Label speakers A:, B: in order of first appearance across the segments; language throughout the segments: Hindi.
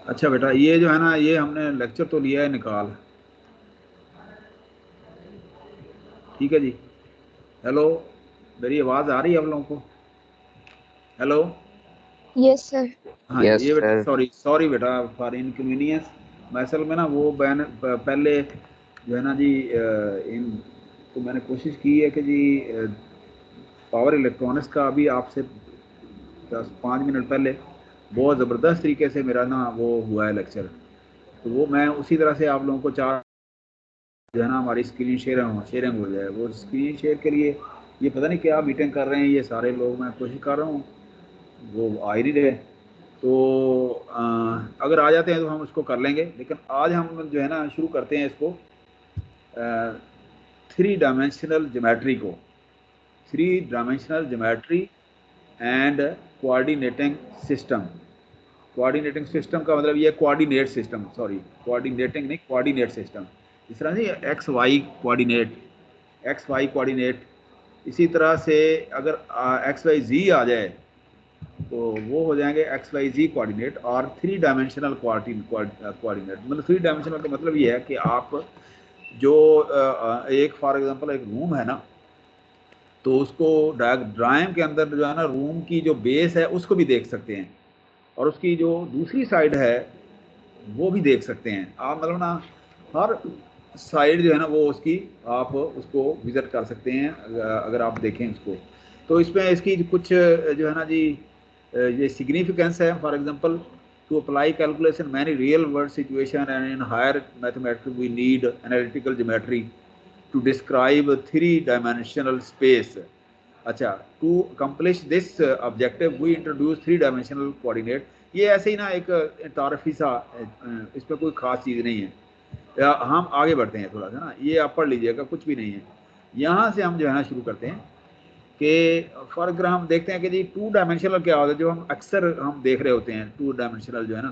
A: अच्छा बेटा, ये जो है ना, ये हमने लेक्चर तो लिया है निकाल, ठीक है जी। हेलो, मेरी आवाज़ आ रही है आप लोगों को? हेलो।
B: Yes sir.
A: हाँ
C: यस
A: ये बेटा,
C: सर।
A: सॉरी सॉरी बेटा फॉर इनकन्वीनियंस। मैं असल में ना वो पहले जो है ना जी, इन तो मैंने कोशिश की है कि जी पावर इलेक्ट्रॉनिक्स का अभी आपसे 10-5 मिनट पहले बहुत ज़बरदस्त तरीके से मेरा ना वो हुआ है लेक्चर। तो वो मैं उसी तरह से आप लोगों को चार जो है ना हमारी स्क्रीन शेयरिंग हो जाए। वो स्क्रीन शेयर के लिए ये पता नहीं क्या मीटिंग कर रहे हैं ये सारे लोग, मैं कोशिश कर रहा हूँ, वो आ ही नहीं रहे। तो अगर आ जाते हैं तो हम उसको कर लेंगे, लेकिन आज हम जो है ना शुरू करते हैं इसको, 3 डायमेंशनल ज्योमेट्री को। 3 dimensional geometry and coordinating system. Coordinating system का मतलब ये कोऑर्डिनेट सिस्टम, सॉरी कोऑर्डिनेटिंग नहीं, कोऑर्डिनेट सिस्टम। इस तरह से x y coordinate, x y coordinate. इसी तरह से अगर एक्स वाई जी आ जाए तो वो हो जाएंगे एक्स वाई जी कोऑर्डिनेट और 3 डायमेंशनल कोऑर्डिनेट। मतलब 3 डायमेंशनल का मतलब ये है कि आप जो एक फॉर एग्जांपल एक रूम है ना, तो उसको ड्राइंग के अंदर जो है ना रूम की जो बेस है उसको भी देख सकते हैं, और उसकी जो दूसरी साइड है वो भी देख सकते हैं आप। मतलब ना हर साइड जो है ना वो उसकी आप उसको विजिट कर सकते हैं अगर आप देखें इसको। तो इसमें इसकी कुछ जो है ना जी ये सिग्निफिकेंस है। For example, to apply calculation many real world situation and in higher mathematics we need analytical geometry to describe 3 dimensional space. अच्छा, to accomplish this objective we introduce 3 dimensional coordinate. ये ऐसे ही ना एक तारफी सा, इसमें कोई खास चीज़ नहीं है। हम आगे बढ़ते हैं थोड़ा सा ना, ये आप पढ़ लीजिएगा, कुछ भी नहीं है। यहाँ से हम जो है ना शुरू करते हैं कि फॉर एग्जाम्पल हम देखते हैं कि जी 2 डायमेंशनल क्या होता है, जो हम अक्सर हम देख रहे होते हैं 2 डायमेंशनल जो है ना,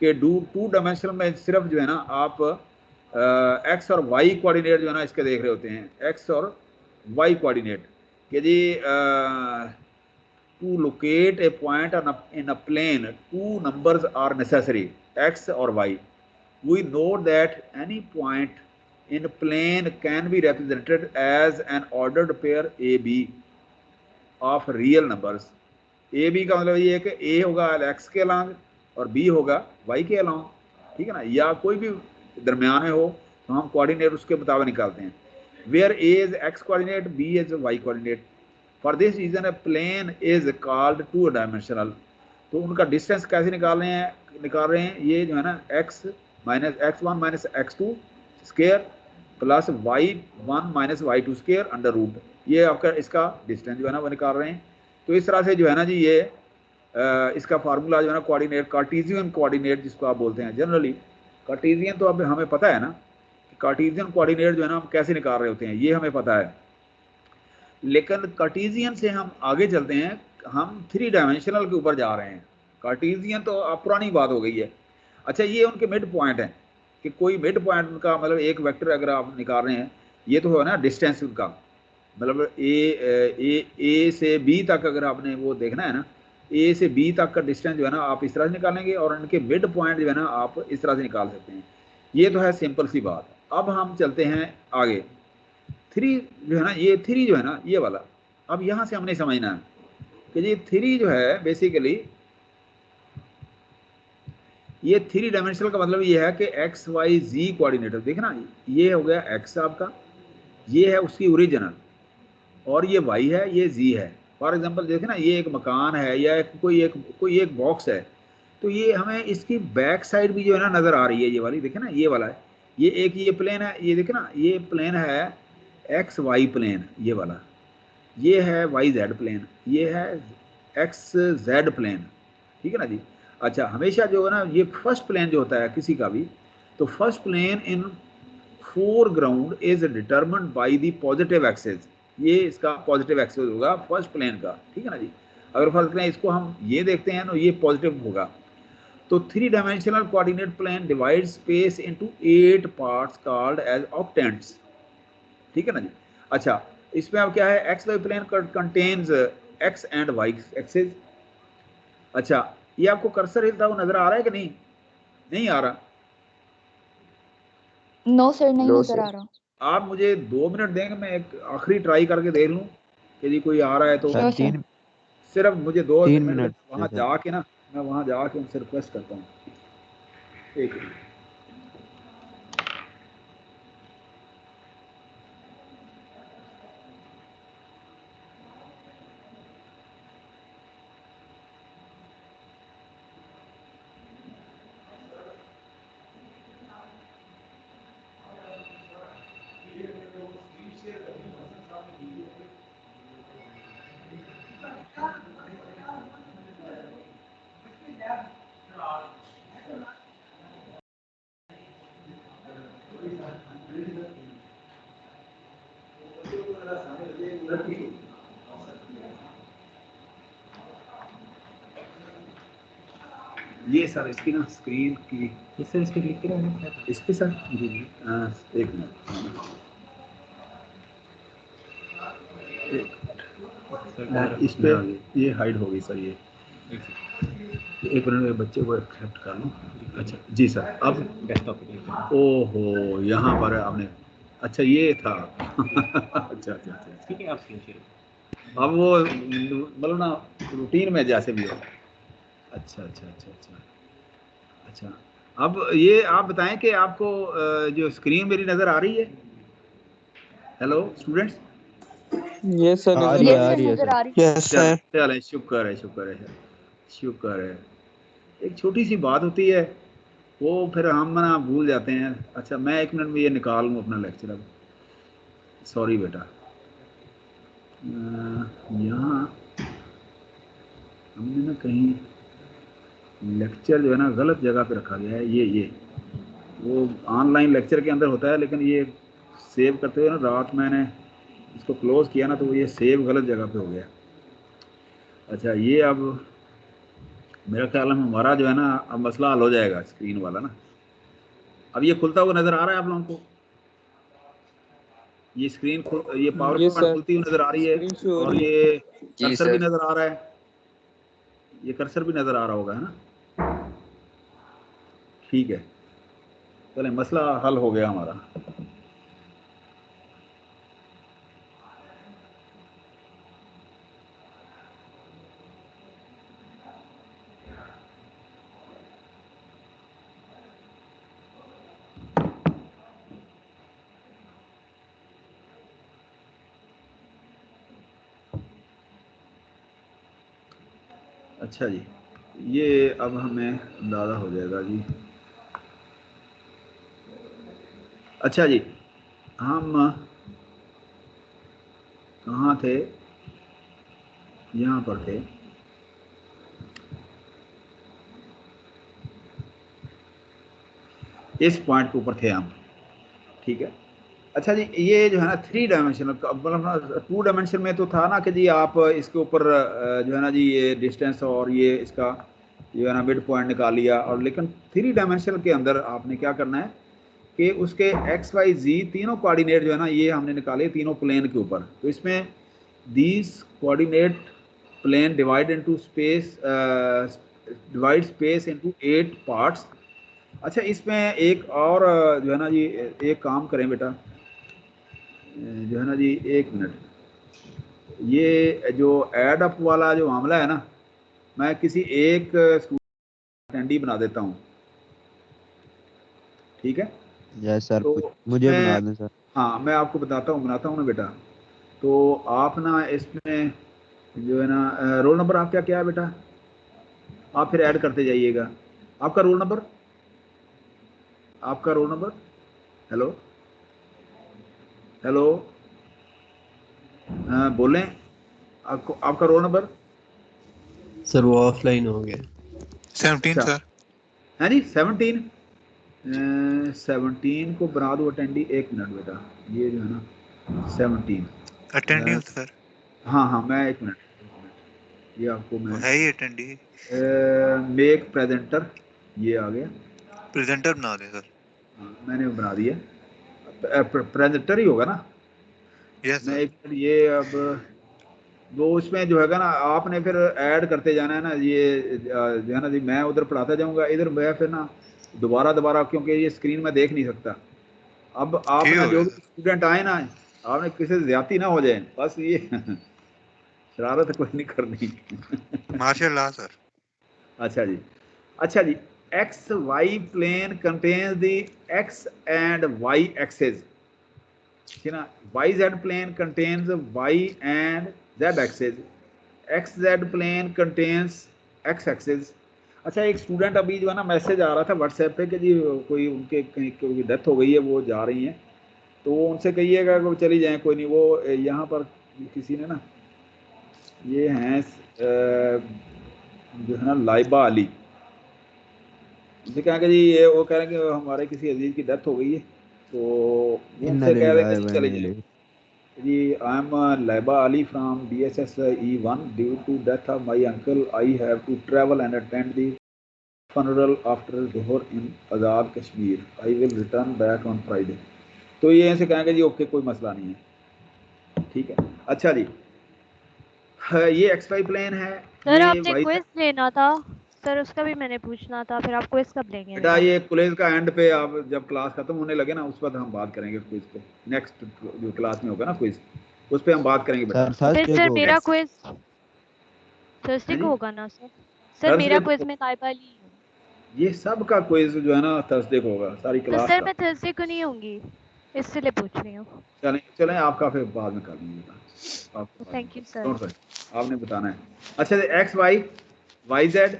A: कि 2 डायमेंशनल में सिर्फ जो है ना आप एक्स और वाई कोऑर्डिनेट जो है ना इसके देख रहे होते हैं, एक्स और वाई कोऑर्डिनेट। कि जी to locate a point in a plane, 2 numbers are necessary, x or y. We know that any point in a plane can be represented as an ordered pair AB of real numbers. AB का मतलब ये है कि A होगा x के अलॉन्ग और B होगा y के अलॉन्ग, ठीक है ना, या कोई भी दरमियान में हो तो हम कोऑर्डिनेट उसके मुताबिक निकालते हैं। Where A is x coordinate, B is y coordinate. For this reason a plane is called 2 dimensional. तो उनका डिस्टेंस कैसे निकाल रहे हैं ये जो है ना x minus x one minus x two square plus y one minus y two square under root, ये आपका इसका डिस्टेंस जो है ना वो निकाल रहे हैं। तो इस तरह से जो है ना जी ये इसका फार्मूला जो है ना कोऑर्डिनेट, कार्टेशियन कोऑर्डिनेट जिसको आप बोलते हैं जनरली। कार्टेशियन तो अब हमें पता है ना, कार्टेशियन कोऑर्डिनेट जो है ना हम कैसे निकाल रहे होते हैं ये हमें पता है। लेकिन कार्टेशियन से हम आगे चलते हैं, हम 3 डायमेंशनल के ऊपर जा रहे हैं। कार्टेशियन तो अब पुरानी बात हो गई है। अच्छा, ये उनके मिड पॉइंट हैं कि कोई मिड पॉइंट उनका मतलब एक वेक्टर अगर आप निकाल रहे हैं, ये तो है ना डिस्टेंस उनका, मतलब ए से बी तक अगर आपने वो देखना है ना, ए से बी तक का डिस्टेंस जो है ना आप इस तरह से निकालेंगे और इनके मिड पॉइंट जो है ना आप इस तरह से निकाल सकते हैं। ये तो है सिंपल सी बात। अब हम चलते हैं आगे। 3 जो है ना, ये 3 जो है ना ये वाला, अब यहाँ से हमने समझना है कि ये 3 जो है बेसिकली, ये 3 डायमेंशनल का मतलब ये है कि एक्स वाई जी कोऑर्डिनेटर देखना, ये हो गया एक्स आपका, ये है उसकी ओरिजिनल, और ये वाई है, ये जी है। फॉर एग्जांपल देखे ना, ये एक मकान है या कोई एक बॉक्स है, तो ये हमें इसकी बैक साइड भी जो है ना नजर आ रही है, ये वाली देखे ना, ये वाला है, ये एक ये प्लेन है, ये देखे ना ये प्लेन है एक्स वाई प्लेन, ये वाला, ये है वाई जेड प्लेन, ये है एक्स जेड प्लेन, ठीक है ना जी। अच्छा, हमेशा जो है ना ये फर्स्ट प्लेन जो होता है किसी का भी, तो first plane in foreground is determined by the positive axes. ये इसका पॉजिटिव एक्सेस होगा फर्स्ट प्लेन का, ठीक है ना जी। अगर फर्स्ट प्लेन इसको हम ये देखते हैं तो ये पॉजिटिव होगा। तो 3 dimensional coordinate plane divide space into 8 parts called as octants, ठीक है ना जी। अच्छा, इसमें अब क्या है, X Y plane contains X and Y axis. अच्छा, ये आपको कर्सर हिलता हुआ नजर आ रहा है कि नहीं? नहीं आ रहा?
B: नो सर, नहीं
C: नो
B: नजर
C: सर।
B: आ रहा।
A: आप मुझे 2 मिनट देंगे, मैं एक आखिरी ट्राई करके देख लूँ कि जी कोई आ रहा है तो।
B: Sure sir.
A: सिर्फ मुझे 2
D: 3
A: मिनट
D: मिनट
A: वहाँ जाके ना, मैं वहाँ जाके उनसे रिक्वेस्ट करता हूँ। एक मिनट। ये सर इसकी ना स्क्रीन की
D: सर इस पे क्लिक करें।
A: इस पे सर। जी जी। एक मिनट। इस पे ये हाइड हो गई सर। ये एक मिनट में बच्चे को एक्सेप्ट कर लूँ। अच्छा जी सर। अब डेस्कटॉप। ओहो, यहाँ पर आपने, अच्छा ये था। अच्छा अच्छा अच्छा, ठीक है। आप स्क्रीन शेयर। अब वो मतलब ना रूटीन में जैसे भी हो। अच्छा अच्छा अच्छा अच्छा अच्छा। अब ये आप बताएं कि आपको जो स्क्रीन मेरी नज़र आ रही है? Hello students.
C: यस सर,
D: आ
C: नजर
D: रही है,
B: यस
D: आ
B: सर,
D: रही है
B: नजर
D: सर।
B: आ रही।
C: Yes sir.
A: चले, शुक्र है शुक्र है शुक्र है। एक छोटी सी बात होती है, वो फिर हम ना भूल जाते हैं। अच्छा, मैं 1 मिनट में ये निकाल लूँ अपना लेक्चर। अब सॉरी बेटा, यहाँ हमने ना कहीं लेक्चर जो है ना गलत जगह पे रखा गया है। ये वो ऑनलाइन लेक्चर के अंदर होता है, लेकिन ये सेव करते हुए ना रात मैंने इसको क्लोज किया ना, तो ये सेव गलत जगह पे हो गया। अच्छा, ये अब मेरा ख्याल है हमारा जो है ना अब मसला हल हो जाएगा, स्क्रीन वाला ना। अब ये खुलता हुआ नज़र आ रहा है आप लोगों को? ये स्क्रीन ये पावर
C: यस
A: पॉइंट
C: सर।
A: खुलती हुई नज़र आ रही है,
C: स्क्रीन शो हो
A: और
C: रही है।
A: ये
C: जी
A: कर्सर भी
C: सर।
A: नज़र आ रहा है। ये कर्सर भी नज़र आ रहा होगा, है ना? ठीक है, चलें, मसला हल हो गया हमारा। अच्छा जी, ये अब हमें अंदाज़ा हो जाएगा जी। अच्छा जी, हम कहाँ थे? यहाँ पर थे। इस पॉइंट के ऊपर थे हम, ठीक है। अच्छा जी, ये जो है ना 3 डायमेंशनल, मतलब ना 2 डायमेंशन में तो था ना कि जी आप इसके ऊपर जो है ना जी ये डिस्टेंस और ये इसका जो है ना मिड पॉइंट निकाल लिया, और लेकिन 3 डायमेंशनल के अंदर आपने क्या करना है कि उसके एक्स वाई जी तीनों कोऑर्डिनेट जो है ना ये हमने निकाले तीनों प्लेन के ऊपर। तो इसमें these coordinate plane divide into space, divide space into 8 parts. अच्छा, इसमें एक और जो है ना जी एक काम करें बेटा, जो है ना जी 1 मिनट, ये जो ऐड अप वाला जो मामला है ना, मैं किसी एक स्टूडेंट अटेंडी बना देता हूँ, ठीक है?
D: यस सर,
A: तो
D: मुझे
A: उसमें,
D: बना दें सर।
A: हाँ मैं आपको बनाता हूँ ना बेटा। तो आप ना इसमें जो है ना रोल नंबर आपका क्या है बेटा? आप फिर ऐड करते जाइएगा। आपका रोल नंबर, आपका रोल नंबर, हेलो हेलो, बोलें, आपको आपका रोल नंबर?
E: सर वो ऑफलाइन हो गया।
F: 17
A: अच्छा,
F: सर।
A: है नहीं 17? 17 को बना दो अटेंडी। 1 मिनट बेटा, ये जो है ना 17,
F: अटेंडी हूँ सर।
A: हाँ हाँ, मैं 1 मिनट, ये आपको
F: वो
A: मैं
F: है ही अटेंडी।
A: मेक प्रेजेंटर, ये आ गया।
F: प्रेजेंटर बना दे सर।
A: हाँ, मैंने बना दिया। प्रेजेंटर ही होगा ना?
F: यस
A: मैं
F: सर।
A: 1 मिनट, ये अब वो उसमें जो है ना आपने फिर ऐड करते जाना है ना, ये जो है ना जी मैं उधर पढ़ाता जाऊंगा, इधर मैं फिर ना दोबारा दोबारा, क्योंकि ये स्क्रीन में देख नहीं सकता। अब आप
F: ठीक
A: ना
F: हो
A: जो
F: गया
A: भी
F: सर।
A: स्टूडेंट आए ना, आपने किसी से ज्यादती ना हो जाए, बस ये शरारत कोई नहीं करनी।
F: माशाल्लाह सर।
A: अच्छा जी, अच्छा जी, X Y plane contains the X and Y axes, ठीक है ना। Y Z plane contains Y and Z axes, X Z plane contains X axes. अच्छा, एक स्टूडेंट अभी जो है ना मैसेज आ रहा था व्हाट्सएप पे कि जी कोई उनके कहीं कोई डेथ हो गई है, वो जा रही हैं, तो उनसे कहिएगा कि वो चली जाएं, कोई नहीं। वो यहाँ पर किसी ने ना, ये हैं जो है ना लाइबा अली, उनसे कहा कि जी ये वो कह रहे हैं कि हमारे किसी अजीज की डेथ हो गई है, तो वो
D: इन्ना
A: उनसे कह रहे हैं
D: लिल्लाहि
A: कि
D: व
A: जी
D: इन्ना
A: चले जाएं।
D: इलैहि।
A: जी, I am Laiba Ali from DSS E1, due to death of my uncle I have to travel and attend the funeral after Zohar in Azad Kashmir. I will return back on Friday. तो ये ऐसे कहेंगे जी ओके, कोई मसला नहीं है, ठीक है। अच्छा जी, ये एक्स वाई प्लेन है,
G: सर
A: ये
G: आपने
A: वाई।
G: क्विज लेना था सर, उसका भी मैंने पूछना था, फिर आप क्विज कब लेंगे
A: बेटा
G: मेरा?
A: ये क्विज का एंड पे, आप जब क्लास खत्म होने लगे ना, उस वक्त हम बात करेंगे क्विज पे। नेक्स्ट जो क्लास में होगा ना क्विज, उस पर हम बात करेंगे बेटा।
D: सर
G: तो फिर
D: थर्सडे
G: सर
D: को होगा।
G: मेरा क्विज थर्सडे
A: हैं
G: को
A: जी,
G: होगा ना सर? सर
A: थर्सडे
G: मेरा क्विज
A: को
G: में ताइबा अली हूँ।
A: ये सब का क्विज जो है ना थर्सडे को होगा, सारी
G: तो
A: क्लास
G: सर
A: का।
G: मैं थर्सडे को नहीं होंगी, इसलिए पूछ रही हूँ।
A: चलें चलें, आपका फिर बाद में कर लेंगे बेटा, आपको बाद में
G: थैंक यू
A: कर,
G: सर।
A: डोंट वरी, आपने बताना है। अच्छा, X Y, Y Z,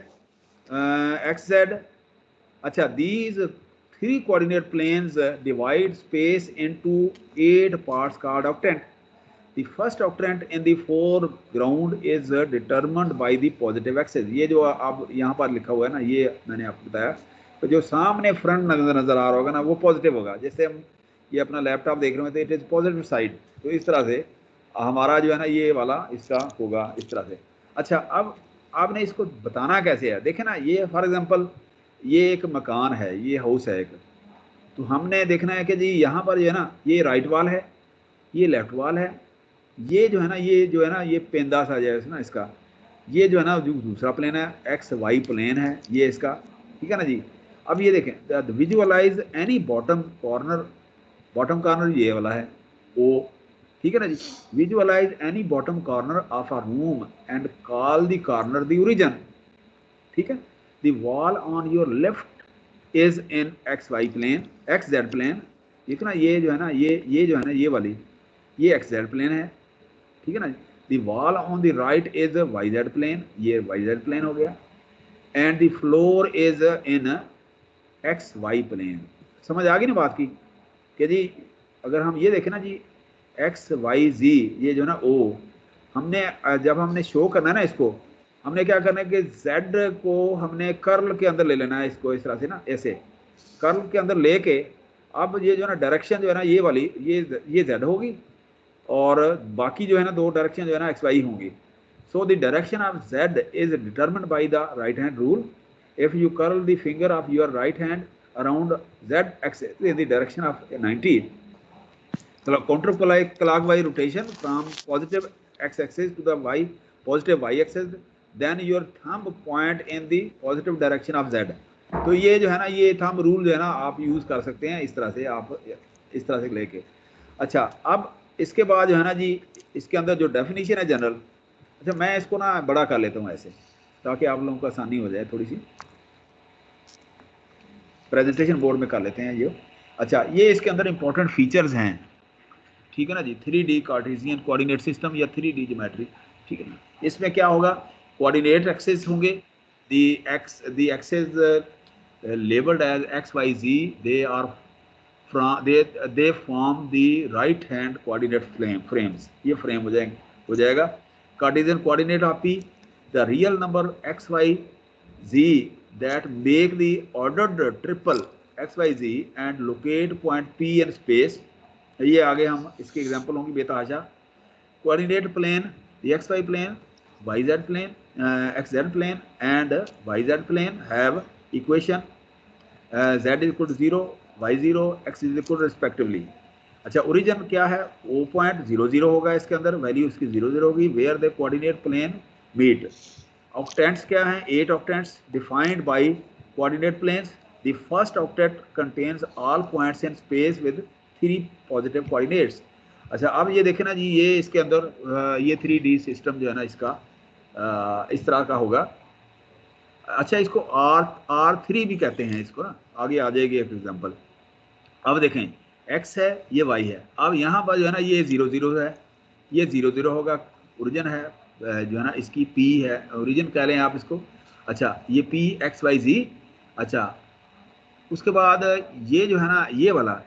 A: X Z. अच्छा, these three coordinate planes divide space into 8 parts called octant. The first octant in the foreground is determined by the positive axes. ये जो आप यहाँ पर लिखा हुआ है ना, ये मैंने आपको बताया, तो जो सामने फ्रंट नजर आ रहा होगा ना, वो पॉजिटिव होगा। जैसे हम ये अपना लैपटॉप देख रहे हो तो इट इज पॉजिटिव साइड, तो इस तरह से हमारा जो है ना ये वाला इसका होगा इस तरह से। अच्छा, अब आपने इसको बताना कैसे है, देखे ना, ये फॉर एग्जांपल ये एक मकान है, ये हाउस है एक, तो हमने देखना है कि जी यहाँ पर जो है ना ये राइट वॉल है, ये लेफ्ट वॉल है, ये जो है ना ये जो है ना ये पेंदा सा जो है ना इसका, ये जो है ना जो दूसरा प्लेन है एक्स वाई प्लेन है ये इसका, ठीक है ना जी। अब ये देखें, visualize any bottom corner, bottom corner ये वाला है ओ, ठीक है ना जी। Visualize any bottom corner of a room and call the corner the origin, ठीक है। The wall on your left is in x Y plane, x Z plane, ठीक है ना। ये जो है ना ये जो है ना ये वाली, ये एक्स जेड प्लेन है, ठीक है ना। The wall on the right is y Z plane, ये वाई जेड प्लेन हो गया। And the floor is in x Y plane. समझ आ गई ना बात की, कि जी अगर हम ये देखें ना जी एक्स वाई जी, ये जो ना ओ, हमने जब हमने शो करना है ना इसको, हमने क्या करना है कि जेड को हमने कर्ल के अंदर ले लेना है इसको, इस तरह से ना, ऐसे कर्ल के अंदर लेके, अब ये जो ना डायरेक्शन जो है ना ये वाली, ये जेड होगी, और बाकी जो है ना दो डायरेक्शन जो है ना एक्स वाई होंगी। So the direction of Z is determined by the right hand rule. If you curl the finger of your right hand around z axis in the direction of 90, counterclockwise rotation from positive x axis to the positive y axis, then your thumb point in the positive direction of z। तो ये जो है ना ये थंब रूल जो है ना आप यूज कर सकते हैं इस तरह से, आप इस तरह से लेके। अच्छा, अब इसके बाद जो है ना जी इसके अंदर जो डेफिनेशन है जनरल, अच्छा मैं इसको ना बड़ा कर लेता हूँ ऐसे, ताकि आप लोगों को आसानी हो जाए थोड़ी सी, प्रेजेंटेशन बोर्ड में कर लेते हैं ये। अच्छा, ये इसके अंदर इंपॉर्टेंट फीचर्स हैं, ठीक है ना जी। 3D कार्टेशियन कोऑर्डिनेट सिस्टम या 3D ज्योमेट्री, ठीक है ना। इसमें क्या होगा, कोऑर्डिनेट एक्सेस होंगे, the axes labelled as x y z, they are they form the right hand coordinate frames, ये फ्रेम हो जाएगा। Cartesian coordinate of P, the real number x y z that make the ordered triple x y z and locate point P in space। ये आगे हम इसके एग्जांपल होंगी बेतहाशा। Coordinate plane, x Y plane, Y Z plane, x Z plane and y Z plane have equation z is equal to 0, y0, x is equal respectively. अच्छा, ओरिजिन क्या है, O.00 होगा, इसके अंदर वैल्यू इसकी 00 होगी, where the coordinate plane meet. Octants क्या हैं, 8 octants defined by coordinate planes, the first octet contains all points in space with 3 positive coordinates. अच्छा, अब ये देखें ना जी, ये इसके अंदर ये 3D सिस्टम जो है ना इसका इस तरह का होगा। अच्छा, इसको R3 भी कहते हैं इसको ना, आगे आ जाएगी एक एग्जांपल। अब देखें, x है, ये y है। अब यहाँ पर जो है ना ये 0 0 है, ये 0 0 होगा, ओरिजिन है जो है ना इसकी P है, ओरिजिन कह लें आप इसको। अच्छा, ये P x y z। अच्छा, उसके बाद ये जो है ना ये वाला,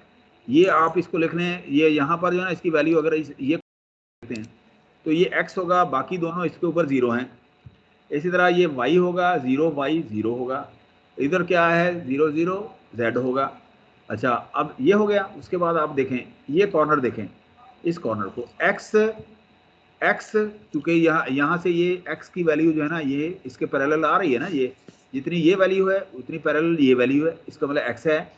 A: ये आप इसको लिख लें, ये यहाँ पर जो है ना इसकी वैल्यू अगर ये लिखते हैं तो ये x होगा, बाकी दोनों इसके ऊपर 0 हैं। इसी तरह ये y होगा, 0 y 0 होगा, इधर क्या है 0 0 z होगा। अच्छा, अब ये हो गया। उसके बाद आप देखें ये कॉर्नर, देखें इस कॉर्नर को x चूंकि यहाँ से ये x की वैल्यू जो है ना ये इसके पैरेलल आ रही है ना, ये जितनी ये वैल्यू है उतनी पैरेलल ये वैल्यू है, इसका मतलब x है।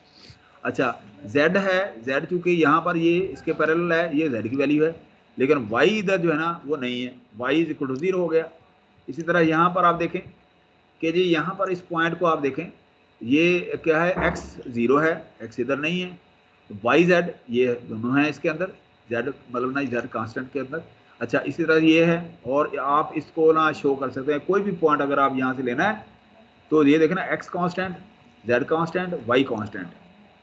A: अच्छा, z है, z चूंकि यहाँ पर ये इसके पैरेलल है, ये z की वैल्यू है, लेकिन y इधर जो है ना वो नहीं है, y इज इक्वल टू 0 हो गया। इसी तरह यहाँ पर आप देखें कि जी यहाँ पर इस पॉइंट को आप देखें, ये क्या है, x 0 है, x इधर नहीं है, y z ये दोनों हैं इसके अंदर, z मतलब ना z कांस्टेंट के अंदर। अच्छा, इसी तरह ये है, और आप इसको ना शो कर सकते हैं, कोई भी पॉइंट अगर आप यहाँ से लेना है तो ये देखें ना x constant, z constant, y constant,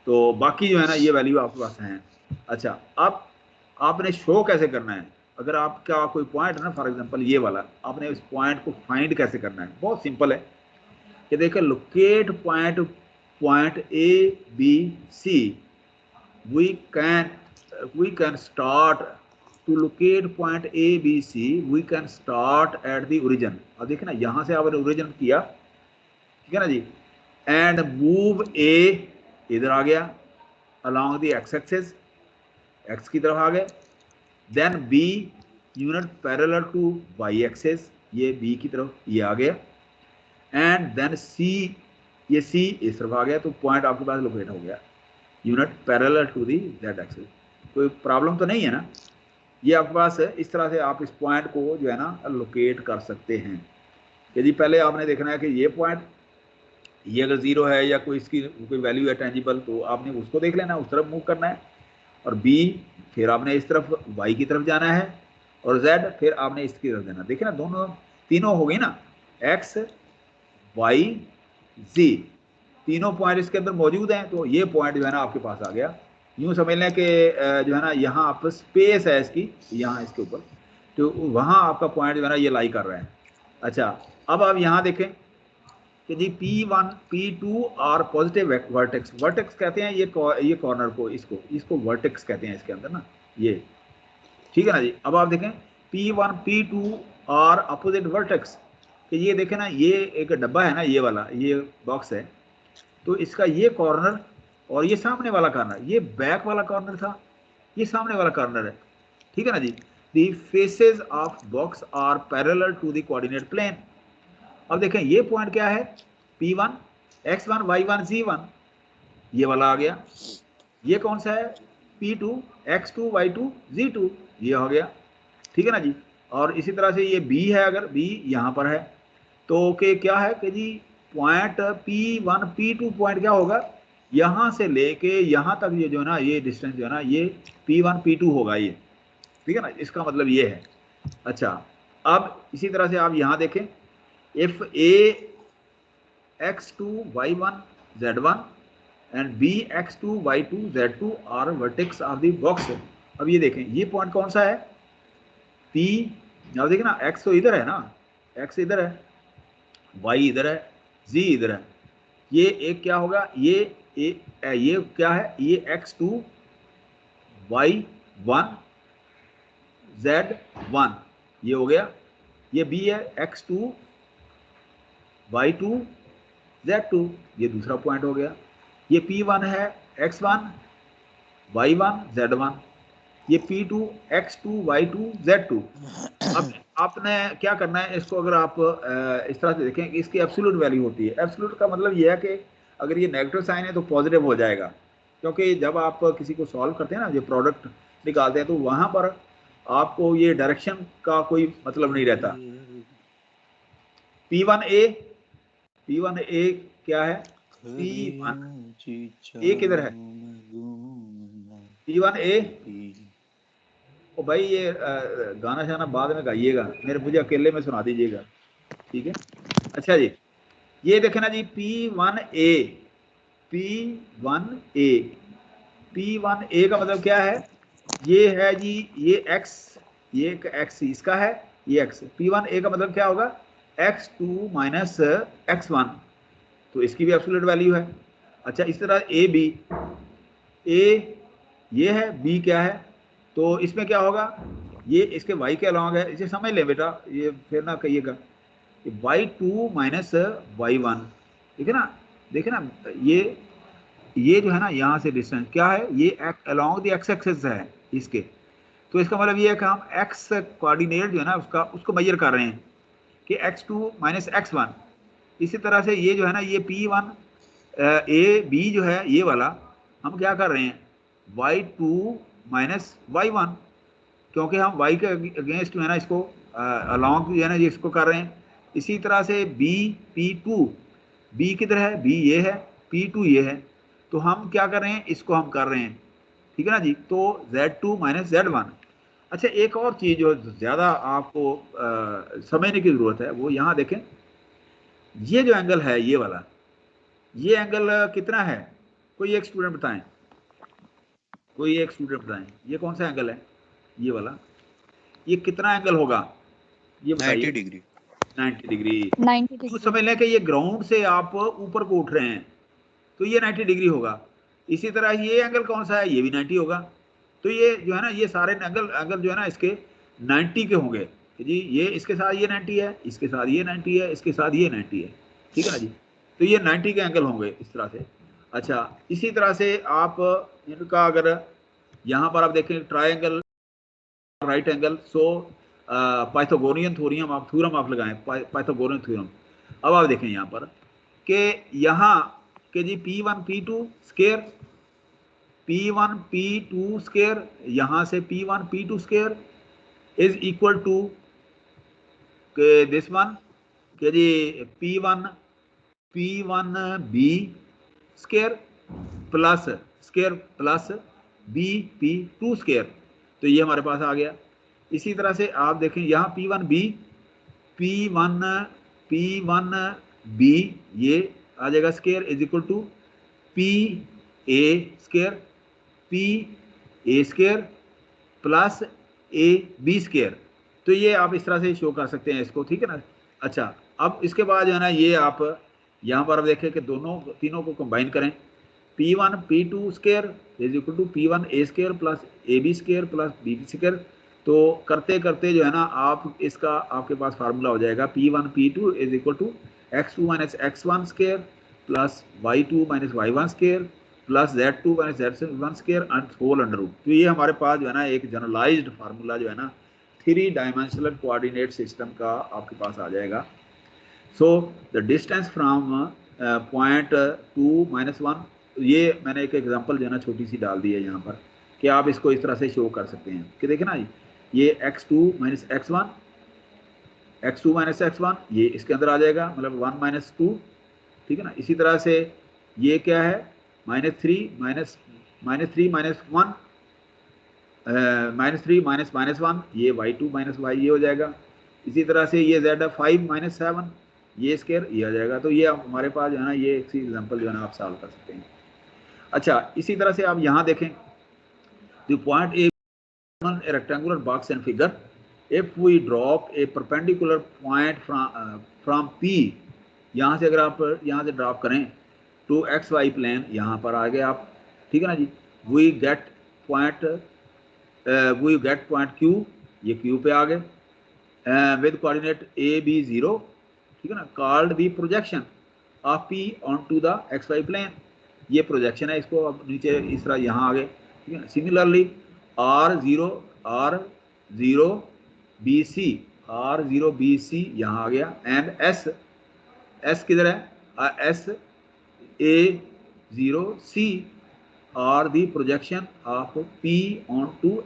A: तो बाकी जो है ना ये वैल्यू आपके पास हैं। अच्छा, अब आपने शो कैसे करना है, अगर आपका कोई पॉइंट है ना, फॉर एग्जांपल ये वाला, आपने इस पॉइंट को फाइंड कैसे करना है, बहुत सिंपल है कि देखिए, locate point A B C, we can start to locate point A B C, we can start at the origin. अब देखिए ना, यहाँ से आपने ओरिजिन किया, ठीक है ना जी, एंड मूव ए इधर आ गया along the x axis, x की तरफ आ गए, then B unit parallel to y axis, ये बी की तरफ ये आ गया, एंड देन सी, ये सी इस तरफ आ गया, तो पॉइंट आपके पास लोकेट हो गया unit parallel to the z axis. कोई प्रॉब्लम तो नहीं है ना, ये आपके पास है। इस तरह से आप इस पॉइंट को जो है ना लोकेट कर सकते हैं। यदि पहले आपने देखना है कि ये पॉइंट, ये अगर 0 है या कोई इसकी कोई वैल्यू है टेंजिबल, तो आपने उसको देख लेना, उस तरफ मूव करना है, और बी फिर आपने इस तरफ वाई की तरफ जाना है, और जेड फिर आपने इसकी तरफ जाना। देखिए ना, दोनों तीनों हो गई ना, एक्स वाई जी, तीनों पॉइंट इसके अंदर मौजूद हैं, तो ये पॉइंट जो है ना आपके पास आ गया। यूं समझ लें कि जो है ना यहाँ आप स्पेस है इसकी, यहाँ इसके ऊपर, तो वहाँ आपका पॉइंट जो है ना ये लाई कर रहा है। अच्छा, अब आप यहाँ देखें कि जी P1 P2 और पॉजिटिव वर्टेक्स, वर्टेक्स कहते हैं ये कॉर्नर को, इसको वर्टेक्स कहते हैं इसके अंदर ना, ये ठीक है ना जी। अब आप देखें P1 P2 और अपोजिट वर्टेक्स, कि ये देखें ना, ये एक डब्बा है ना, ये वाला ये बॉक्स है, तो इसका ये कॉर्नर और ये सामने वाला कॉर्नर, ये बैक वाला कॉर्नर था, ये सामने वाला कॉर्नर है, ठीक है ना जी। The faces of box are parallel to the coordinate plane. अब देखें ये पॉइंट क्या है, P1 x1 y1 z1, ये वाला आ गया। ये कौन सा है, P2 x2 y2 z2, ये हो गया, ठीक है ना जी। और इसी तरह से ये B है, अगर B यहाँ पर है, तो के क्या है कि जी पॉइंट P1 P2 पॉइंट क्या होगा, यहाँ से लेके यहाँ तक ये जो है ना, ये डिस्टेंस जो है ना, ये P1 P2 होगा ये, ठीक है ना, इसका मतलब ये है। अच्छा, अब इसी तरह से आप यहाँ देखें, if A x2 y1 z1 and B x2 y2 z2 are vertex of the box। अब ये देखें ये पॉइंट कौन सा है, P, अब देखें ना, x तो इधर है ना, x इधर है, y इधर है, z इधर है, ये एक क्या होगा, ये क्या है, ये x2 y1 z1, ये हो गया, ये B है x2 y2 z2, ये दूसरा पॉइंट हो गया। ये P1 है x1 y1 z1, ये P2 x2 y2 z2। अब आपने क्या करना है, इसको अगर आप इस तरह से देखें, इसकी एब्सोल्यूट वैल्यू होती है। एब्सोल्यूट का मतलब ये है कि अगर ये नेगेटिव साइन है तो पॉजिटिव हो जाएगा, क्योंकि जब आप किसी को सॉल्व करते हैं ना, जो प्रोडक्ट निकालते हैं, तो वहां पर आपको ये डायरेक्शन का कोई मतलब नहीं रहता। P1A क्या है, P1 ए किधर है? P1 ए। ओ भाई ये गाना शाना बाद में गाइएगा, मुझे अकेले में सुना दीजिएगा, ठीक है? अच्छा जी, ये देखे ना जी, P1A, P1A, P1A का मतलब क्या है? ये है जी, ये x, ये x इसका है, ये x। P1A का मतलब क्या होगा? x2 माइनस x1, तो इसकी भी एब्सोल्यूट वैल्यू है। अच्छा, इस तरह AB, A ये है, B क्या है? तो इसमें क्या होगा? ये इसके y के अलॉन्ग है, इसे समझ ले बेटा, ये फिर ना कहिएगा। y2 माइनस y1, ठीक है ना? देखे ना, ये जो है ना, यहाँ से डिस्टेंस क्या है? ये अलॉन्ग द एक्स एक्सिस है इसके। तो इसका मतलब ये है कि हम एक्स कोऑर्डिनेट जो है ना उसको मेजर कर रहे हैं कि x2 माइनस x1। इसी तरह से ये जो है ना, ये P1 A B जो है ये वाला, हम क्या कर रहे हैं? y2 माइनस y1, क्योंकि हम y के अगेंस्ट जो है ना इसको अलॉन्ग जो है ना ये इसको कर रहे हैं। इसी तरह से B P2, B किधर है? B ये है, P2 ये है, तो हम क्या कर रहे हैं? इसको हम कर रहे हैं, ठीक है ना जी? तो Z2 माइनस Z1। अच्छा, एक और चीज़ जो ज़्यादा आपको समझने की ज़रूरत है, वो यहाँ देखें, ये जो एंगल है ये वाला, ये एंगल कितना है? कोई एक स्टूडेंट बताएं, कोई एक स्टूडेंट बताएं, ये कौन सा एंगल है? ये वाला, ये कितना एंगल होगा? ये बताइए।
F: 90 डिग्री।
A: 90 डिग्री।
B: 90
A: तो
B: डिग्री।
A: समझ लें कि ये ग्राउंड से आप ऊपर को उठ रहे हैं, तो ये 90 डिग्री होगा। इसी तरह ये एंगल कौन सा है? ये भी 90 होगा। तो ये जो है ना, ये सारे एंगल जो है ना इसके 90 के होंगे जी। ये इसके साथ ये 90 है, इसके साथ ये 90 है, इसके साथ ये 90 है, ठीक है ना जी? तो ये 90 के एंगल होंगे इस तरह से। अच्छा, इसी तरह से आप इनका अगर यहाँ पर आप देखें ट्राइंगल राइट एंगल, सो पाइथागोरियन थ्योरम आप लगाएं, पाइथागोरियन थ्योरम। अब आप देखें यहाँ पर कि यहाँ के जी P1 P2 square, P1 P2 square, यहाँ से P1 P2 square is equal to this one के जी P1 B square plus B P2 square. तो ये हमारे पास आ गया। इसी तरह से आप देखें यहाँ P1 B ये आ जाएगा square is equal to PA square plus AB square. तो ये आप इस तरह से शो कर सकते हैं इसको, ठीक है ना? अच्छा, अब इसके बाद जो है ना, ये आप यहाँ पर देखें कि तीनों को कंबाइन करें। P1 P2 square is equal to P1 A square plus AB square plus BB square. तो करते करते जो है ना, आप इसका आपके पास फार्मूला हो जाएगा P1 P2 is equal to x2 minus x1 square plus y2 minus y1 square plus z2 minus z1 square and whole under root. तो ये हमारे पास जो है ना एक जनरलाइज्ड फार्मूला जो है ना 3 डायमेंशनल कोऑर्डिनेट सिस्टम का आपके पास आ जाएगा। So the distance from point 2 minus 1, ये मैंने एक एग्जांपल जो है ना छोटी सी डाल दी है यहाँ पर कि आप इसको इस तरह से शो कर सकते हैं कि देखें ना, ये x2 माइनस x1 ये इसके अंदर आ जाएगा, मतलब 1 माइनस 2, ठीक है ना? इसी तरह से ये क्या है? -3 माइनस 1 -3 माइनस 1, ये y2 माइनस y ये हो जाएगा। इसी तरह से ये z 5 माइनस 7 ये स्क्वायर ये आ जाएगा। तो ये हमारे पास जो है ना, ये एक एग्जांपल जो है ना आप सॉल्व कर सकते हैं। अच्छा, इसी तरह से आप यहाँ देखें, the point A a rectangular box and figure, if we drop a perpendicular point from P, यहाँ से अगर आप यहाँ से ड्रॉप करें टू XY प्लेन, यहाँ पर आ गए आप, ठीक है ना जी? we get point Q, ये Q पे आ गए with coordinate AB0, ठीक है ना? called the projection of P onto the XY plane, ये प्रोजेक्शन है, इसको अब नीचे इस तरह यहाँ आ गए, ठीक है? सिमिलरली R0 BC यहाँ आ गया एंड S किधर है? SA0C और the projection of P on to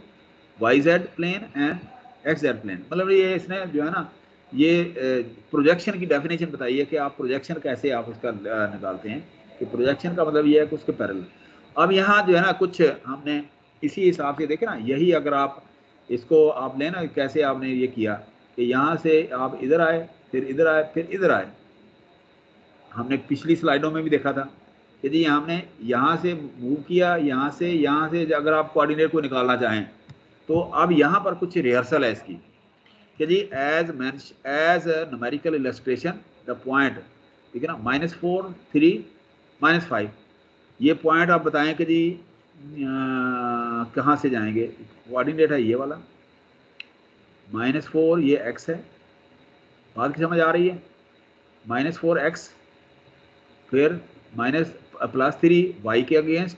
A: YZ plane and XZ plane. मतलब ये इसने जो है ना, ये प्रोजेक्शन की डेफिनेशन बताई है कि आप प्रोजेक्शन कैसे आप उसका निकालते हैं। कि प्रोजेक्शन का मतलब ये है कि उसके पैरेलल। अब यहाँ जो है ना कुछ हमने इसी हिसाब से देखे ना, यही अगर आप इसको आप लेना कैसे आपने ये किया कि यहाँ से आप इधर आए, फिर इधर आए, फिर इधर आए। हमने पिछली स्लाइडों में भी देखा था कि जी हमने यहाँ से मूव किया, यहाँ से अगर आप कोऑर्डिनेट को निकालना चाहें तो अब यहाँ पर कुछ रिहर्सल है इसकी कि जी as numerical illustration the point, ठीक है ना, -4 3 -5, ये पॉइंट आप बताएं कि जी कहाँ से जाएंगे। कोऑर्डिनेट है ये वाला, -4 ये x है, बात की समझ आ रही है, -4x, फिर +3 y के अगेंस्ट,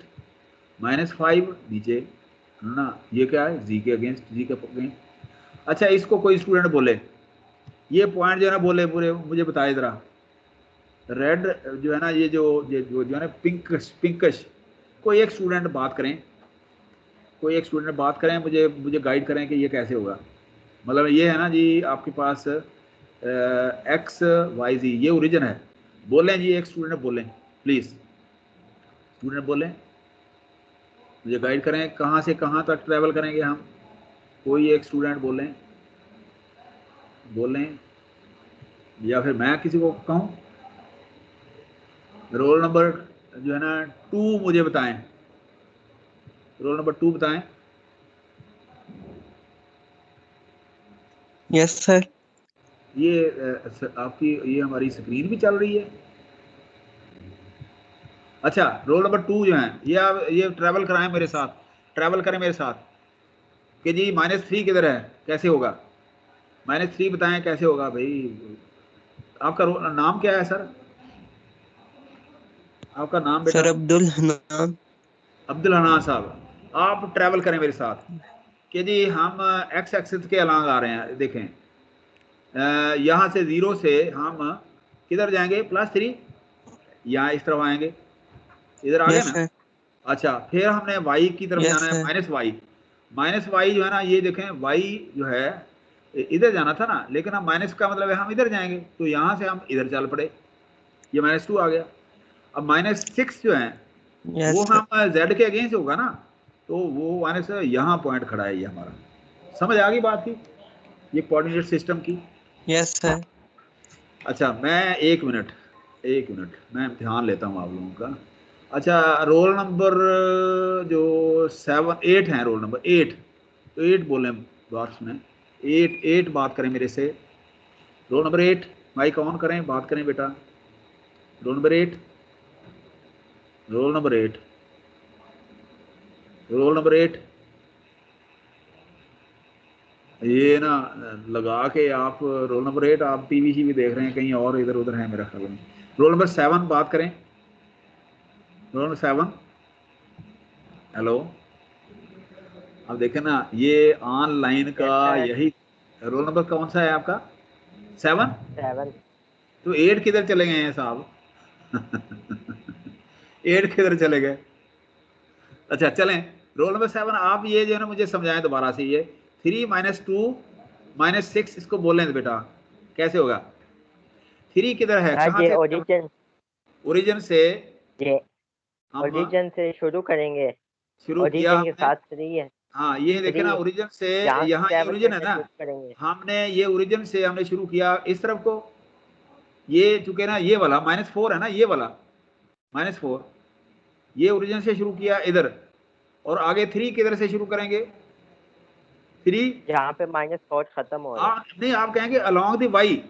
A: -5 नीचे है ना, ये क्या है z के अगेंस्ट, z के अगेंस्ट। अच्छा इसको कोई स्टूडेंट बोले, ये पॉइंट जो है ना बोले पूरे मुझे बताए जरा, रेड जो है ना ये जो है ना पिंकश, कोई एक स्टूडेंट बात करें, मुझे गाइड करें कि ये कैसे होगा। मतलब ये है ना जी आपके पास x y z ये ओरिजिन है, बोलें जी, एक स्टूडेंट बोलें प्लीज, स्टूडेंट बोलें, मुझे गाइड करें कहाँ से कहाँ तक ट्रैवल करेंगे हम। कोई एक स्टूडेंट बोलें या फिर मैं किसी को कहूँ। रोल नंबर जो है ना 2 मुझे बताएं, रोल नंबर 2 बताएं।
C: Yes sir.
A: ये आपकी ये हमारी स्क्रीन भी चल रही है। अच्छा रोल नंबर 2 जो है ये ट्रैवल कराएं मेरे साथ, ट्रैवल करें मेरे साथ कि जी -3 किधर है, कैसे होगा, -3 बताएं कैसे होगा भाई। आपका नाम क्या है सर, आपका नाम बेटा?
C: सर अब्दुल हनान।
A: अब्दुल हनान साहब, आप ट्रैवल करें मेरे साथ कि जी हम x एक्सिस के अलॉन्ग आ रहे हैं। देखें यहाँ से 0 से हम किधर जाएंगे, +3, यहाँ इस तरफ आएंगे, इधर आ गए
C: यस
A: ना।
C: सर।
A: अच्छा फिर हमने y की तरफ
C: यस
A: जाना है,
C: सर।
A: -y जो है ना, ये देखें y जो है इधर जाना था ना, लेकिन हम माइनस का मतलब है हम इधर जाएंगे, तो यहाँ से हम इधर चल पड़े, ये -2 आ गया। अब -6 जो है वो
C: यस सर।
A: हम z के अगेंस्ट होगा ना, तो वो माइनस यहाँ पॉइंट खड़ा है, ये हमारा समझ आ गई बात की, ये कोऑर्डिनेट सिस्टम की।
C: Yes sir.
A: अच्छा मैं एक मिनट मैं ध्यान लेता हूँ आप लोगों का। अच्छा रोल नंबर जो 8 हैं, रोल नंबर 8, तो 8 बोलें, बात सुने, 8 बात करें मेरे से। रोल नंबर 8 माइक ऑन करें, बात करें बेटा। Roll number 8, roll number 8, roll number 8, ये ना लगा के आप रोल नंबर 8 आप टीवी भी देख रहे हैं कहीं और इधर उधर है मेरा ख्याल में। रोल नंबर 7 बात करें, रोल नंबर 7, हेलो। अब देखें ना ये ऑनलाइन का यही रोल नंबर कौन सा है आपका, 7। तो 8 किधर चले गए हैं साहब 8 किधर चले गए। अच्छा चलें, रोल नंबर 7 आप ये जो है ना मुझे समझाएं दोबारा से, ये 3 - 2 -6 इसको बोलें बेटा, कैसे होगा। 3 किधर है, कहाँ से, ओरिजिन से हम
H: ओरिजिन से शुरू करेंगे,
A: शुरू किया
H: ओरिजिन के
A: हमने।
H: साथ 3 है।
A: हाँ ये देखे ना, ओरिजिन से यहाँ ये ओरिजिन है ना, हमने ये ओरिजिन से हमने शुरू किया इस तरफ को, ये चुके ना ये वाला -4 है ना, ये वाला -4, ये ओरिजिन से शुरू किया इधर, और आगे 3 किधर से शुरू करेंगे, 3
H: जहाँ पे -4 खत्म हो रहा है।
A: नहीं आप कहेंगे अलोंग दी वाई,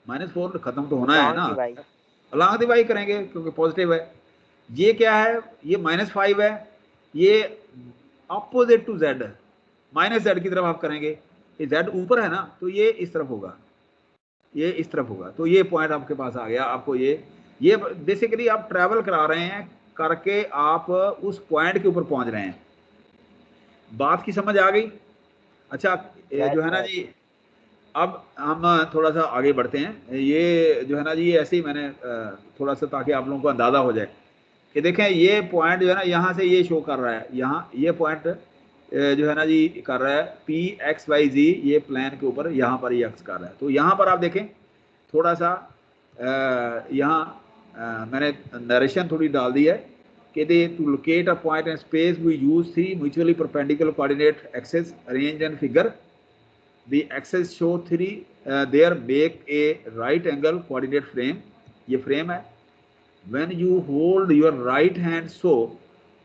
A: -4 खत्म तो होना है ना, अलोंग दी वाई करेंगे क्योंकि पॉजिटिव है। ये क्या है, ये -5 है, ये अपोजिट टू z, -z की तरफ आप करेंगे, ये z ऊपर है ना, तो ये इस तरफ होगा, ये इस तरफ होगा। तो ये पॉइंट आपके पास आ गया, आपको ये बेसिकली आप ट्रैवल करा रहे हैं करके आप उस पॉइंट के ऊपर पहुंच रहे हैं। बात की समझ आ गई। अच्छा जो है ना जी, अब हम थोड़ा सा आगे बढ़ते हैं। ये जो है ना जी, ऐसे ही मैंने थोड़ा सा ताकि आप लोगों को अंदाजा हो जाए कि देखें ये पॉइंट जो है ना यहाँ से ये शो कर रहा है, यहाँ ये पॉइंट जो है ना जी कर रहा है PXYZ, ये प्लान के ऊपर यहाँ पर ये एक्स कर रहा है। तो यहाँ पर आप देखें थोड़ा सा यहाँ मैंने नरेशन थोड़ी डाल दी है कि they to locate a point in space we use 3 mutually perpendicular coordinate axes arranged in figure the axes show 3 there make a right angle coordinate frame. ये फ्रेम है। when you hold your right hand so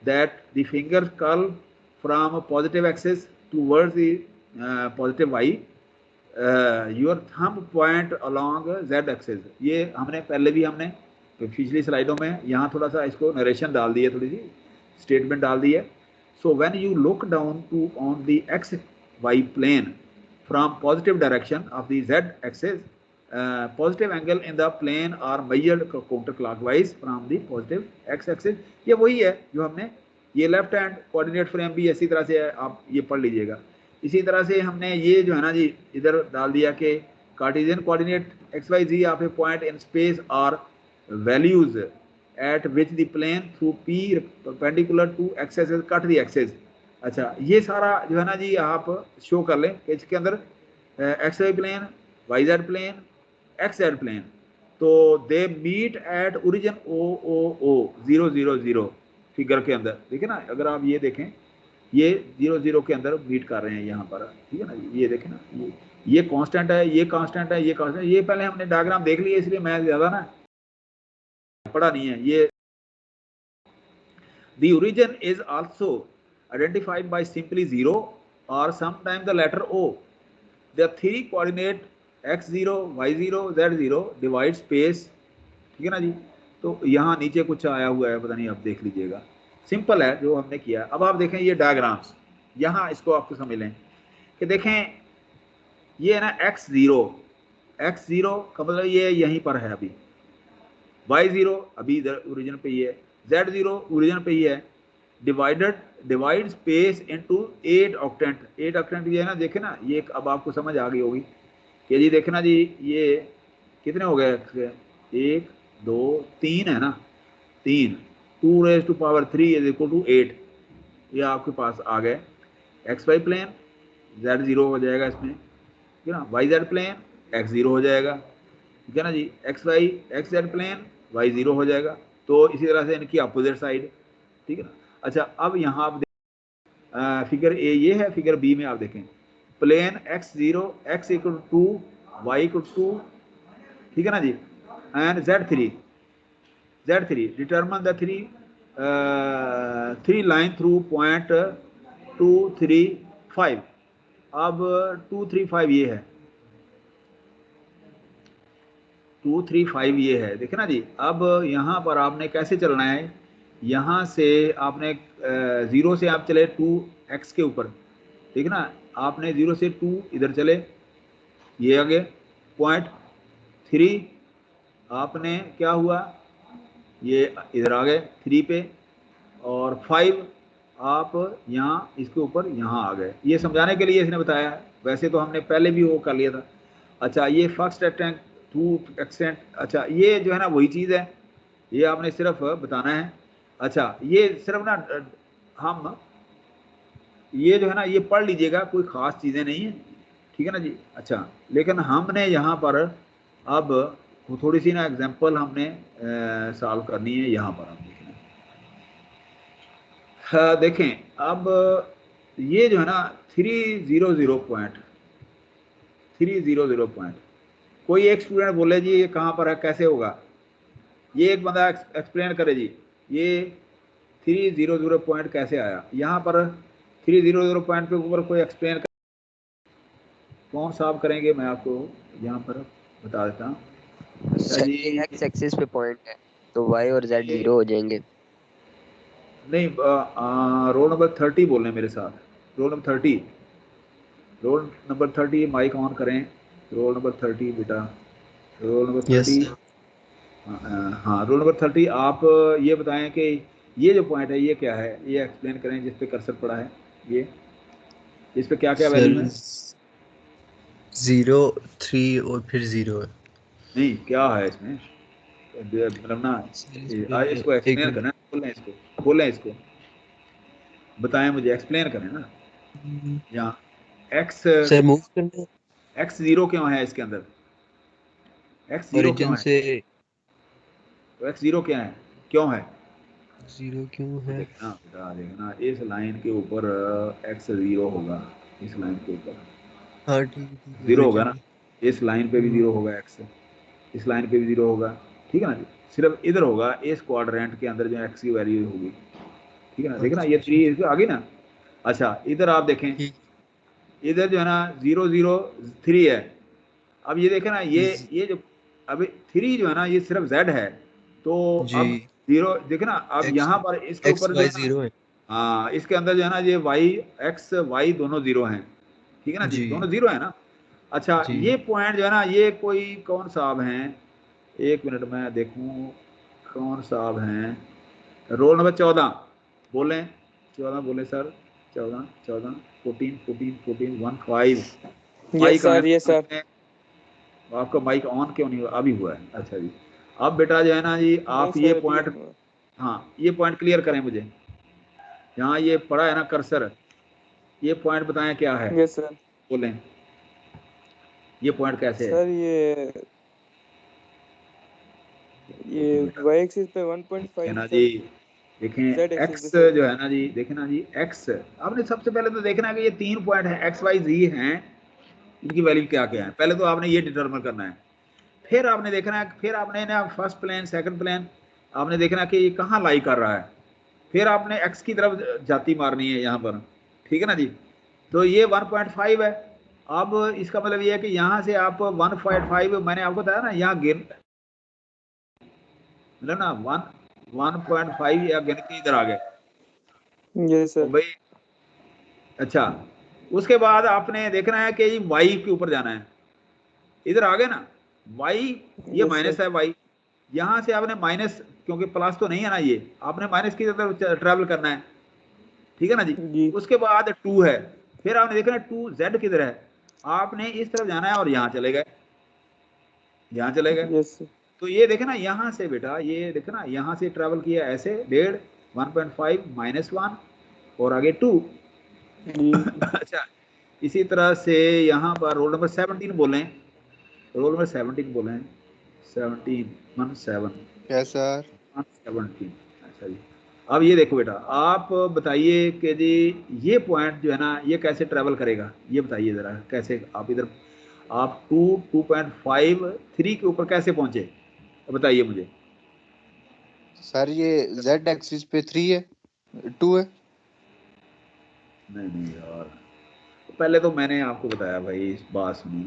A: that the finger curl from a positive axis towards the positive y, your thumb point along z axis। ये हमने पहले भी हमने पिछली स्लाइडों में यहाँ थोड़ा सा इसको नरेशन डाल दी है, थोड़ी सी स्टेटमेंट डाल दी है। So when you look down to on the x Y plane from positive direction of the z axis, positive angle in the plane are measured counterclockwise from the positive x axis। ये वही है जो हमने ये लेफ्ट हैंड कोऑर्डिनेट फ्रेम भी इसी तरह से आप ये पढ़ लीजिएगा। इसी तरह से हमने ये जो है ना जी इधर डाल दिया कि Cartesian coordinate x y z of a point in space are values at which the plane through P perpendicular to x axis cut the axis. अच्छा, ये सारा जो है ना जी आप शो कर लें कि इसके अंदर X Y plane, Y Z plane, x Z plane, तो they meet at origin O O O 0 0 0 figure के अंदर। देखिए ना, अगर आप ये देखें ये 0 0 के अंदर मीट कर रहे हैं यहाँ पर, ठीक है ना। ये देखें ना, ये कांस्टेंट है, ये कांस्टेंट है, ये कांस्टेंट। ये पहले हमने डायग्राम देख लिया इसलिए मैं ज़्यादा ना पढ़ा नहीं है। ये the origin is also identified by simply 0 or sometimes the letter O। the three coordinate x0 y0 z0 divide space, ठीक है ना जी। तो यहाँ नीचे कुछ आया हुआ है, पता नहीं, आप देख लीजिएगा, सिंपल है जो हमने किया। अब आप देखें ये डायग्राम्स, यहाँ इसको आपको समझ लें कि देखें ये है ना x0 का मतलब ये यहीं पर है अभी, y0 अभी इधर ओरिजिन पे ही है, z0 ओरिजिन पे ही है। Divide space into 8 octant. 8 octant ये है ना, देखे ना, ये अब आपको समझ आ गई होगी कि जी देखना जी ये कितने हो गए, 1 2 3 है ना, 3 2⁻³ इज इक्वल टू 8। ये आपके पास आ गए एक्स वाई प्लेन, z0 हो जाएगा इसमें, ठीक है ना। वाई जेड प्लेन x0 हो जाएगा, ठीक है ना जी। X Y X Z plane y0 हो जाएगा। तो इसी तरह से इनकी अपोजिट साइड, ठीक है ना। अच्छा, अब यहाँ आप फिगर ए ये है, फिगर बी में आप देखें plane x0 x equal to y equal to, ठीक है ना जी, and z3 determine the three line through point 2 3 5। अब 2 3 5 ये है, 2 3 5 ये है, देखे ना जी। अब यहाँ पर आपने कैसे चलना है, यहाँ से आपने 0 से आप चले 2x के ऊपर, ठीक है ना। आपने 0 से 2 इधर चले, ये आगे पॉइंट 3 आपने क्या हुआ, ये इधर आ गए 3 पे, और 5 आप यहाँ इसके ऊपर यहाँ आ गए। ये समझाने के लिए इसने बताया, वैसे तो हमने पहले भी वो कर लिया था। अच्छा, ये फर्स्ट एक्सटेंट 2 एक्सटेंट, अच्छा ये जो है ना वही चीज़ है, ये आपने सिर्फ बताना है। अच्छा, ये सिर्फ ना हम ये जो है ना ये पढ़ लीजिएगा, कोई ख़ास चीज़ें नहीं है, ठीक है ना जी। अच्छा, लेकिन हमने यहाँ पर अब थोड़ी सी ना एग्जांपल हमने सॉल्व करनी है। यहाँ पर हम देखें अब ये जो है ना 300 पॉइंट, कोई एक स्टूडेंट बोले जी ये कहाँ पर है, कैसे होगा, ये एक बंदा एक्सप्लेन करे जी ये 300 पॉइंट कैसे आया। यहाँ पर 300 पॉइंट के ऊपर कोई एक्सप्लेन कौन साहब करेंगे, मैं आपको यहाँ पर बता देता हूँ। अच्छा जी,
I: एक्स एक्सिस पे पॉइंट है तो y और z 0 हो जाएंगे।
A: नहीं, रोल नंबर 30 बोल रहे हैं मेरे साथ, रोल नंबर 30 माइक ऑन करें। रोल नंबर 30 बेटा, रोल नंबर 30। हाँ, रोल नंबर 30 आप ये बताएं कि ये जो पॉइंट है ये क्या है, ये एक्सप्लेन करें जिस पे कर्सर पड़ा है, ये इस पे क्या क्या वैल्यू है।
E: 0 3 और फिर 0 है।
A: नहीं, क्या है इसमें, मतलब ना इसको एक्सप्लेन करना, बोलें इसको बताएं मुझे, एक्सप्लेन करें ना। यहाँ एक्स
E: सर मूव करना
A: x0 क्यों है इसके अंदर, x0 क्यों है।
E: ओरिजिन से
A: तो x 0 क्या है, क्यों है?
E: 0 क्यों है?
A: देखना बेटा, देखना इस लाइन के ऊपर x 0 होगा, इस लाइन के ऊपर
E: हाँ ठीक है, ठीक है
A: 0
E: भाई
A: होगा
E: जी।
A: ना, इस लाइन पे भी 0 होगा x, इस लाइन पे भी 0 होगा, ठीक है ना जी। सिर्फ इधर होगा इस क्वाड्रेंट के अंदर जो x की वैल्यू होगी, ठीक है ना। देखना ये 3 आ गई ना। अच्छा इधर आप देखें,
E: ठीक।
A: इधर जो है ना 0 0 3 है। अब ये देखें ना, ये जो अभी 3 जो है ना ये सिर्फ z है, तो
E: जी
A: अब 0 देखे ना, अब
E: x
A: यहाँ पर इसके
E: x
A: ऊपर जो
E: y
A: है ना,
E: 0 है
A: हाँ इसके अंदर जो है ना ये y x y दोनों 0 हैं, ठीक है ना जी,
E: जी
A: दोनों 0 है ना। अच्छा
E: जी।
A: ये पॉइंट जो है ना ये कोई कौन साहब हैं, एक मिनट में देखूं कौन साहब हैं, रोल नंबर 14 बोलें, 14 बोले सर, 14 14 14 14 14 1 5 माइक
C: सर ये सर
A: आपका माइक ऑन क्यों नहीं हुआ? अभी हुआ है। अच्छा जी, अब बेटा जो है ना जी आप ये पॉइंट, हाँ ये पॉइंट क्लियर करें मुझे, यहाँ ये पड़ा है ना कर्सर, ये पॉइंट बताएं क्या है?
C: Yes sir.
A: बोलें ये पॉइंट कैसे है?
C: सर ये
A: बेटा
C: y एक्सिस पे 1.5
A: है ना
C: सर,
A: जी, देखें
C: z एक्सिस
A: x
C: पे सर।
A: जो है ना जी, देखें ना जी x, आपने सबसे पहले तो देखना है कि ये 3 पॉइंट है x y z हैं, इनकी वैल्यू क्या क्या है, पहले तो आपने ये डिटरमिन करना है। फिर आपने देखना है, फिर आपने ना फर्स्ट प्लेन सेकंड प्लेन आपने देखना कि ये कहाँ लाई कर रहा है, फिर आपने x की तरफ जाती मारनी है यहाँ पर, ठीक है ना जी। तो ये 1.5 है। अब इसका मतलब ये है कि यहाँ से आप 1.5, मैंने आपको बताया ना यहाँ गिर मतलब ना 1.5 या गिन के इधर आ गए,
C: यस
A: तो
C: सर।
A: भाई अच्छा उसके बाद आपने देखना है कि y के ऊपर जाना है, इधर आ गए ना y, ये
C: Yes,
A: माइनस
C: sir.
A: है y, यहाँ से आपने माइनस, क्योंकि प्लस तो नहीं है ना, ये आपने माइनस की तरफ ट्रैवल करना है, ठीक है ना जी।
C: जी
A: उसके बाद 2 है, फिर आपने देखना 2 z किधर है, आपने इस तरफ जाना है और यहाँ चले गए, यहाँ चले गए।
C: Yes sir.
A: तो ये देखे ना यहाँ से बेटा, ये देखे ना यहाँ से ट्रैवल किया ऐसे 1.5 1.5 -1 और आगे 2
C: जी
A: अच्छा इसी तरह से यहाँ पर रोल नंबर 17 बोलें, रोल नंबर 17 बोलें, 17
F: यस सर।
A: 17। अच्छा जी, अब ये देखो बेटा, आप बताइए कि जी ये पॉइंट जो है ना ये कैसे ट्रैवल करेगा, ये बताइए ज़रा कैसे आप इधर आप 2 2.5 3 के ऊपर कैसे पहुंचे, बताइए मुझे।
F: सर ये z एक्सिस पे 3 है 2 है।
A: नहीं यार, पहले तो मैंने आपको बताया भाई, इस बात सुनिए,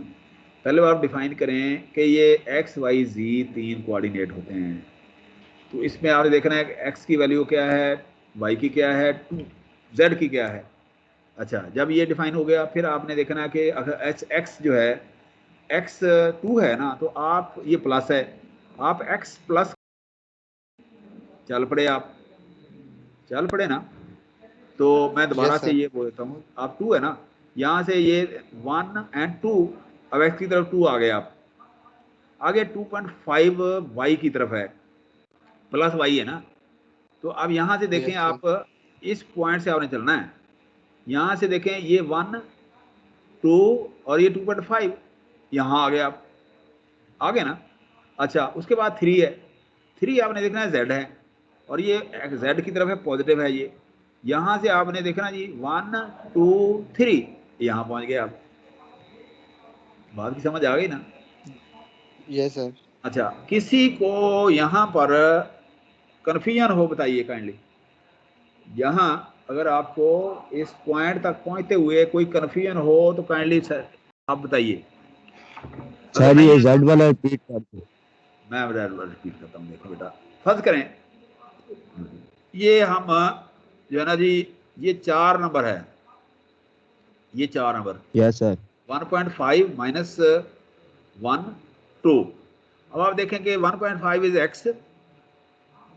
A: पहले आप डिफाइन करें कि ये एक्स वाई जी 3 कोऑर्डिनेट होते हैं, तो इसमें आपने देखना है कि एक्स की वैल्यू क्या है, वाई की क्या है, जेड की क्या है। अच्छा जब ये डिफाइन हो गया, फिर आपने देखना है कि अगर एक्स जो है एक्स 2 है ना, तो आप ये प्लस है, आप एक्स प्लस चल पड़े, आप चल पड़े ना। तो मैं दोबारा
F: Yes,
A: से
F: sir.
A: ये बोलता हूँ, आप 2 है ना, यहाँ से ये 1 और 2, अब एक्स की तरफ 2 आ गए, आप आगे 2.5 वाई की तरफ है, प्लस वाई है ना। तो अब यहाँ से देखें
F: Yes, sir.
A: आप इस पॉइंट से आपने चलना है, यहाँ से देखें ये 1 2 और ये 2.5 यहाँ आ गए, आप आ गए ना। अच्छा उसके बाद 3 है, 3 आपने देखना है जेड है, और ये जेड की तरफ है, पॉजिटिव है ये, यहाँ से आपने देखना जी 1 2 3 यहाँ पहुँच गए आप, बात की समझ आ गई ना।
F: Yes, sir.
A: अच्छा किसी को यहाँ पर कन्फ्यूजन हो बताइए काइंडली, यहाँ अगर आपको इस पॉइंट तक पहुँचते हुए कोई कन्फ्यूजन हो तो काइंडली सर आप बताइए।
D: सर ये जेड वाला रिपीट कर दो।
A: मैं रिपीट करता हूँ, देखो बेटा फर्ज करें ये हम जो है ना जी ये 4 नंबर है, ये 4 नंबर
D: यस सर।
A: 1.5 माइनस 1 2, अब आप देखें कि 1.5 is X,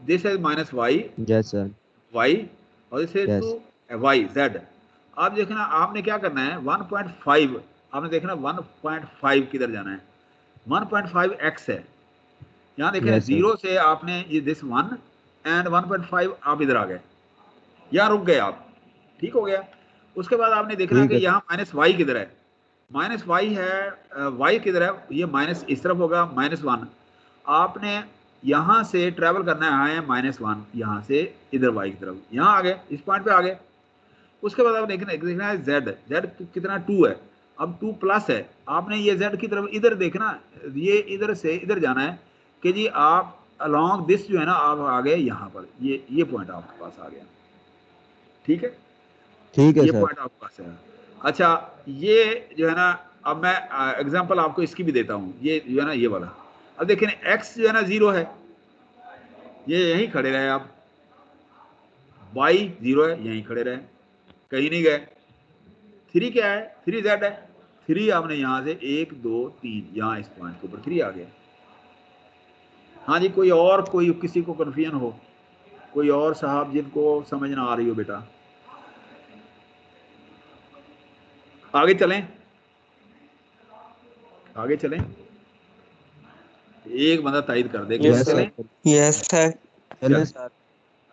A: this is minus Y,
D: yes sir.
A: Y और this is
D: Yes.
A: 2 Y Z. आप देखना आपने क्या करना है 1.5 आपने देखना 1.5 किधर जाना है, 1.5 एक्स है, यहाँ देखें
D: Yes, sir.
A: 0 से आपने ये दिस 1 एंड 1.5 आप इधर आ गए, यहाँ रुक गए आप, ठीक हो गया। उसके बाद आपने देखना
D: ठीक
A: कि
D: है।
A: यहाँ माइनस वाई किधर है, माइनस वाई है, वाई किधर है, ये माइनस इस तरफ होगा -1, आपने यहाँ से ट्रेवल करना है -1, यहाँ से इधर वाई की तरफ, यहाँ आ गए, इस पॉइंट पे आ गए। उसके बाद आप देखना है z कितना 2 है, अब 2 प्लस है, आपने ये z की तरफ इधर देखना, ये इधर से इधर जाना है कि जी आप अलोंग दिस जो है ना आप आ गए यहाँ पर, ये पॉइंट आपके पास आ गया, ठीक है,
D: ठीक है
A: ये
D: सर।
A: पॉइंट आपके पास है। अच्छा ये जो है ना, अब मैं एग्जांपल आपको इसकी भी देता हूँ, ये जो है ना ये वाला, अब देखें x जो है ना 0 है, ये यहीं खड़े रहे आप, y 0 है, यहीं खड़े रहे, कहीं नहीं गए। 3 क्या है, 3 z है, 3 आपने यहाँ से 1 2 3 यहाँ इस पॉइंट के ऊपर 3 आ गया। हाँ जी, कोई और, कोई किसी को कन्फ्यूजन हो, कोई और साहब जिनको समझ ना आ रही हो बेटा, आगे चलें, आगे चलें, एक बंदा तायद कर दे कि
C: Yes,
A: चलें।
C: Yes sir.
D: चलें सर,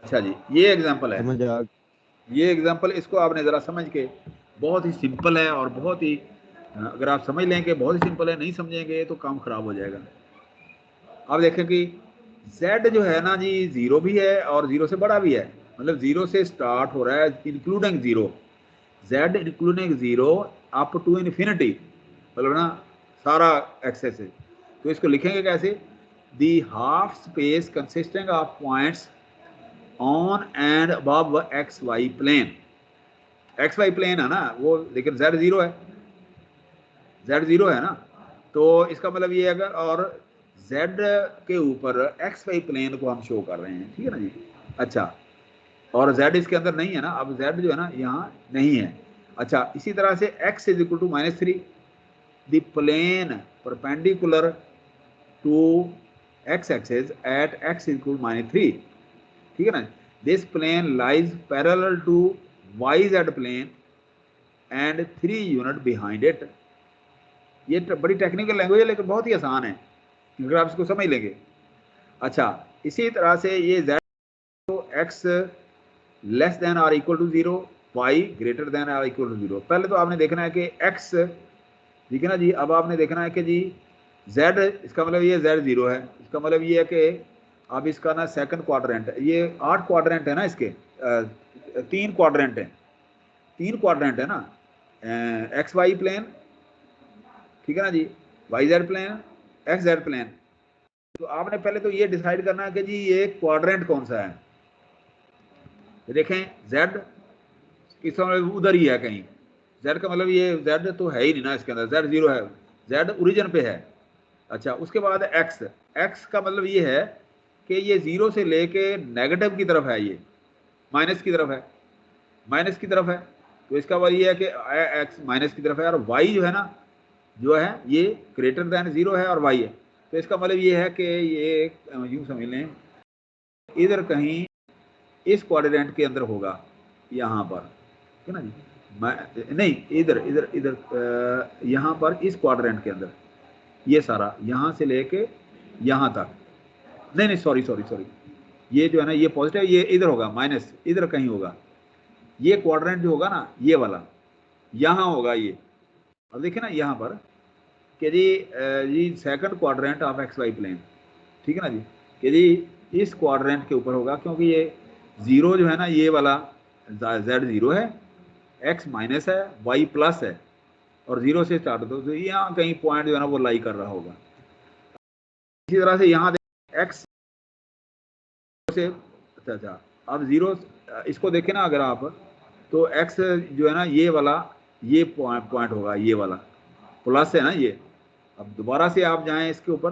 A: अच्छा जी, ये एग्जांपल है,
D: समझ आ
A: ये एग्जांपल, इसको आपने ज़रा समझ के, बहुत ही सिंपल है और बहुत ही, अगर आप समझ लें कि बहुत ही सिंपल है, नहीं समझेंगे तो काम खराब हो जाएगा। आप देखें कि z जो है ना जी 0 भी है और 0 से बड़ा भी है, मतलब 0 से स्टार्ट हो रहा है including 0, z including 0 up to infinity, मतलब ना सारा एक्सेस है। तो इसको लिखेंगे कैसे, the half space consisting of points on and above x Y plane, x Y plane है ना वो, लेकिन z 0 है, z 0 है ना, तो इसका मतलब ये अगर, और z के ऊपर एक्स वाई प्लेन को हम शो कर रहे हैं, ठीक है ना जी। अच्छा, और z इसके अंदर नहीं है ना, अब z जो है ना यहाँ नहीं है। अच्छा, इसी तरह से x is equal to -3, the plane perpendicular to x axis at x equal to -3, ठीक है ना। This plane lies parallel to yz plane and 3 unit behind it. ये बड़ी टेक्निकल लैंग्वेज है लेकिन बहुत ही आसान है अगर आप इसको समझ लेंगे। अच्छा, इसी तरह से ये z तो x less than or equal to 0, y greater than or equal to 0। पहले तो आपने देखना है कि x, ठीक है ना जी, अब आपने देखना है कि जी z, इसका मतलब ये z 0 है, इसका मतलब ये है कि अब इसका ना सेकंड क्वाड्रेंट, ये 8 क्वाड्रेंट है ना, इसके 3 क्वाड्रेंट हैं, 3 क्वाड्रेंट है ना, एक्स वाई प्लेन, ठीक है ना जी, Y Z plane, x Z plane. तो आपने पहले तो ये डिसाइड करना है कि जी ये क्वाड्रेंट कौन सा है। तो देखें z किस उधर ही है कहीं, z का मतलब ये z तो है ही नहीं ना इसके अंदर, z 0 है, z ओरिजिन पे है। अच्छा, उसके बाद x, x का मतलब ये है कि ये 0 से लेके नेगेटिव की तरफ है, ये माइनस की तरफ है, माइनस की तरफ है, तो इसका मतलब ये है कि x माइनस की तरफ है, और y जो है ना, जो है ये ग्रेटर देन 0 है और y है, तो इसका मतलब ये है कि ये यूँ समझ लें इधर कहीं इस क्वाड्रेंट के अंदर होगा, यहाँ पर, है ना जी, नहीं इधर इधर इधर यहाँ पर इस क्वाड्रेंट के अंदर, ये सारा यहाँ से लेके यहाँ तक, नहीं सॉरी, ये जो है ना ये पॉजिटिव, ये इधर होगा, माइनस इधर कहीं होगा, ये क्वाड्रेंट जो होगा ना ये वाला यहाँ होगा ये। अब देखिए ना यहाँ पर कि जी second quadrant of X Y plane, ठीक है ना जी, कि जी इस क्वाड्रेंट के ऊपर होगा, क्योंकि ये 0 जो है ना ये वाला z 0 है, x माइनस है, y प्लस है, और 0 से स्टार्ट होता है, तो यहाँ कहीं पॉइंट जो है ना वो लाई कर रहा होगा। इसी तरह से यहाँ x से, अच्छा अब 0, इसको देखें ना अगर आप, तो x जो है ना ये वाला, ये पॉइंट होगा, ये वाला प्लस है ना ये। अब दोबारा से आप जाएं इसके ऊपर,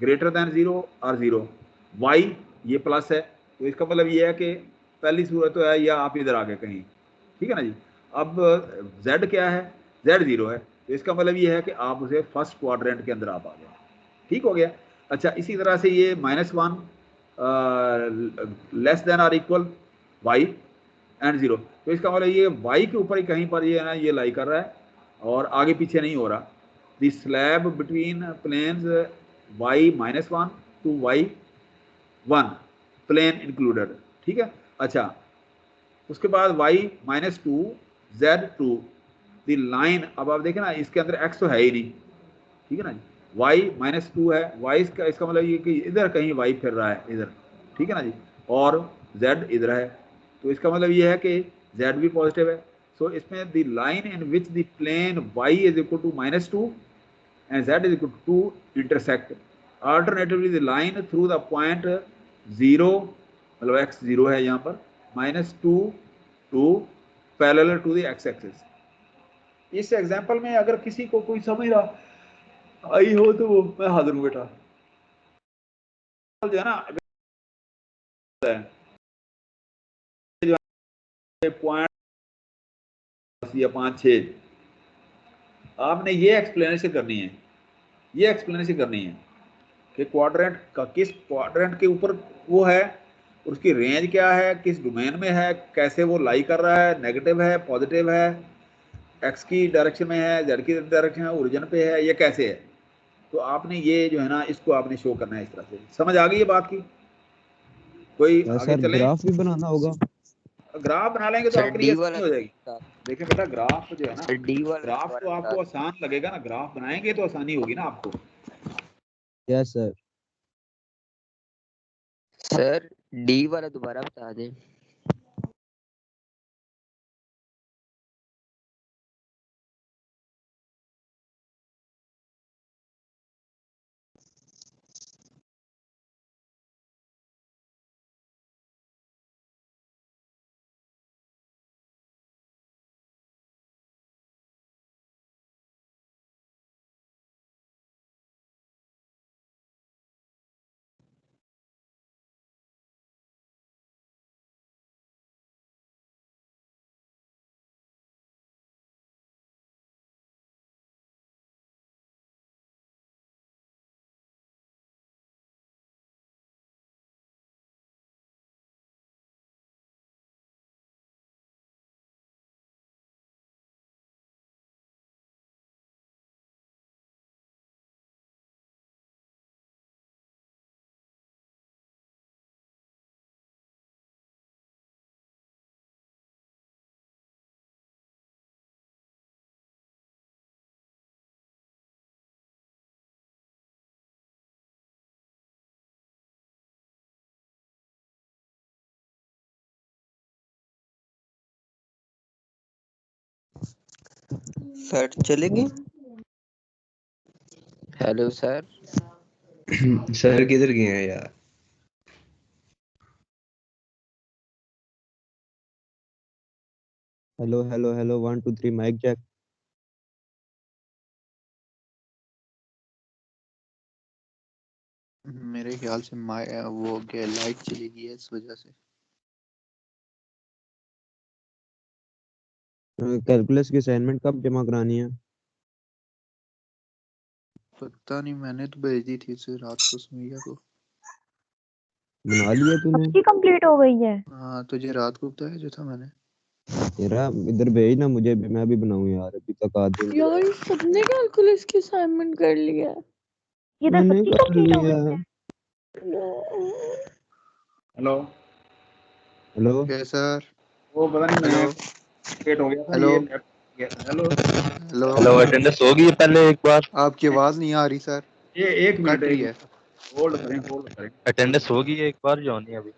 A: ग्रेटर देन 0 और 0, y ये प्लस है, तो इसका मतलब ये है कि पहली सूरत तो है या आप इधर आ गए कहीं, ठीक है ना जी। अब z क्या है, z 0 है, तो इसका मतलब ये है कि आप उसे फर्स्ट क्वाड्रेंट के अंदर आप आ गए, ठीक हो गया। अच्छा, इसी तरह से ये -1 लेस देन और इक्वल y एंड 0, तो इसका मतलब ये y के ऊपर ही कहीं पर ये ना ये लाई कर रहा है और आगे पीछे नहीं हो रहा। The slab between planes y-1 to y1 plane included, ठीक है। अच्छा, उसके बाद y-2 z2 द लाइन, अब आप देखें ना इसके अंदर x तो है ही नहीं, ठीक है ना, y -2 है, y इसका मतलब ये कि इधर कहीं y फिर रहा है इधर, ठीक है ना जी, और z इधर है, तो इसका मतलब ये है कि z भी पॉजिटिव है। सो इसमें the line in which the plane y is equal to -2 and z is equal to 2 intersect. Alternatively, the line through the point 0, मतलब x 0 है यहाँ पर, -2 to parallel to the x axis. इस एग्जाम्पल में अगर किसी को कोई समझ रहा आई हो तो वो मैं हाजिर हूँ बेटा। जो है ना पॉइंट या 5-6 आपने ये एक्सप्लेनेशन करनी है, ये एक्सप्लेनेशन करनी है कि क्वाड्रेंट का किस क्वाड्रेंट के ऊपर वो है, उसकी रेंज क्या है, किस डोमेन में है, कैसे वो लाई कर रहा है, नेगेटिव है, पॉजिटिव है, एक्स की डायरेक्शन में है, जेड की डायरेक्शन में, ओरिजिन पे है, ये कैसे है। तो आपने ये जो है ना इसको आपने शो करना है इस तरह से। समझ आ गई ये बात की? कोई आगे चले?
D: ग्राफ भी बनाना होगा।
A: ग्राफ बना लेंगे तो
I: सर
A: आपके
I: डी
A: लिए
I: वाला
A: आसानी हो जाएगी। देखिए बेटा ग्राफ जो है ना,
I: सर डी वाला
A: ग्राफ तो
I: दोबारा
A: आपको
I: बता
A: आसान लगेगा ना, ग्राफ बनाएंगे तो आसानी होगी ना आपको।
D: Yes sir.
I: सर डी वाला दोबारा बता दें।
C: सर चलेंगे?
I: Hello sir.
E: सर किधर गए हैं यार?
D: Hello hello hello 1 2 3 mic check.
F: मेरे ख्याल से वो क्या लाइट चली गई है इस वजह से।
D: कैलकुलस की असाइनमेंट कब जमा करानी है?
F: पता नहीं, मैंने तो भेज दी थी इसे रात को सुमैया को।
D: बना लिया तूने?
G: सबकी कंप्लीट हो गई है।
F: हाँ तुझे रात को बताया जो था मैंने।
D: तेरा इधर भेज ना मुझे भी, मैं भी बनाऊं यार, अभी तक आदमी
B: यार सबने कैलकुलस की असाइनमेंट कर लिया है।
G: ये तो
D: मैंने
G: सबकी
D: कर
G: कंप्लीट हो
D: लिया।
G: गई है।
A: हेलो
D: हेलो
F: क्या सर?
A: वो पता नहीं मैं
F: हेलो
A: लेट हो गया था
F: हेलो
A: ये हेलो
F: हेलो
J: हेलो अटेंडेंस होगी पहले एक बार।
F: आपकी आवाज नहीं आ रही सर,
A: ये एक मिनट
F: कट रही है।
A: होल्ड करें होल्ड करें।
J: अटेंडेंस होगी एक बार जो होनी है अभी।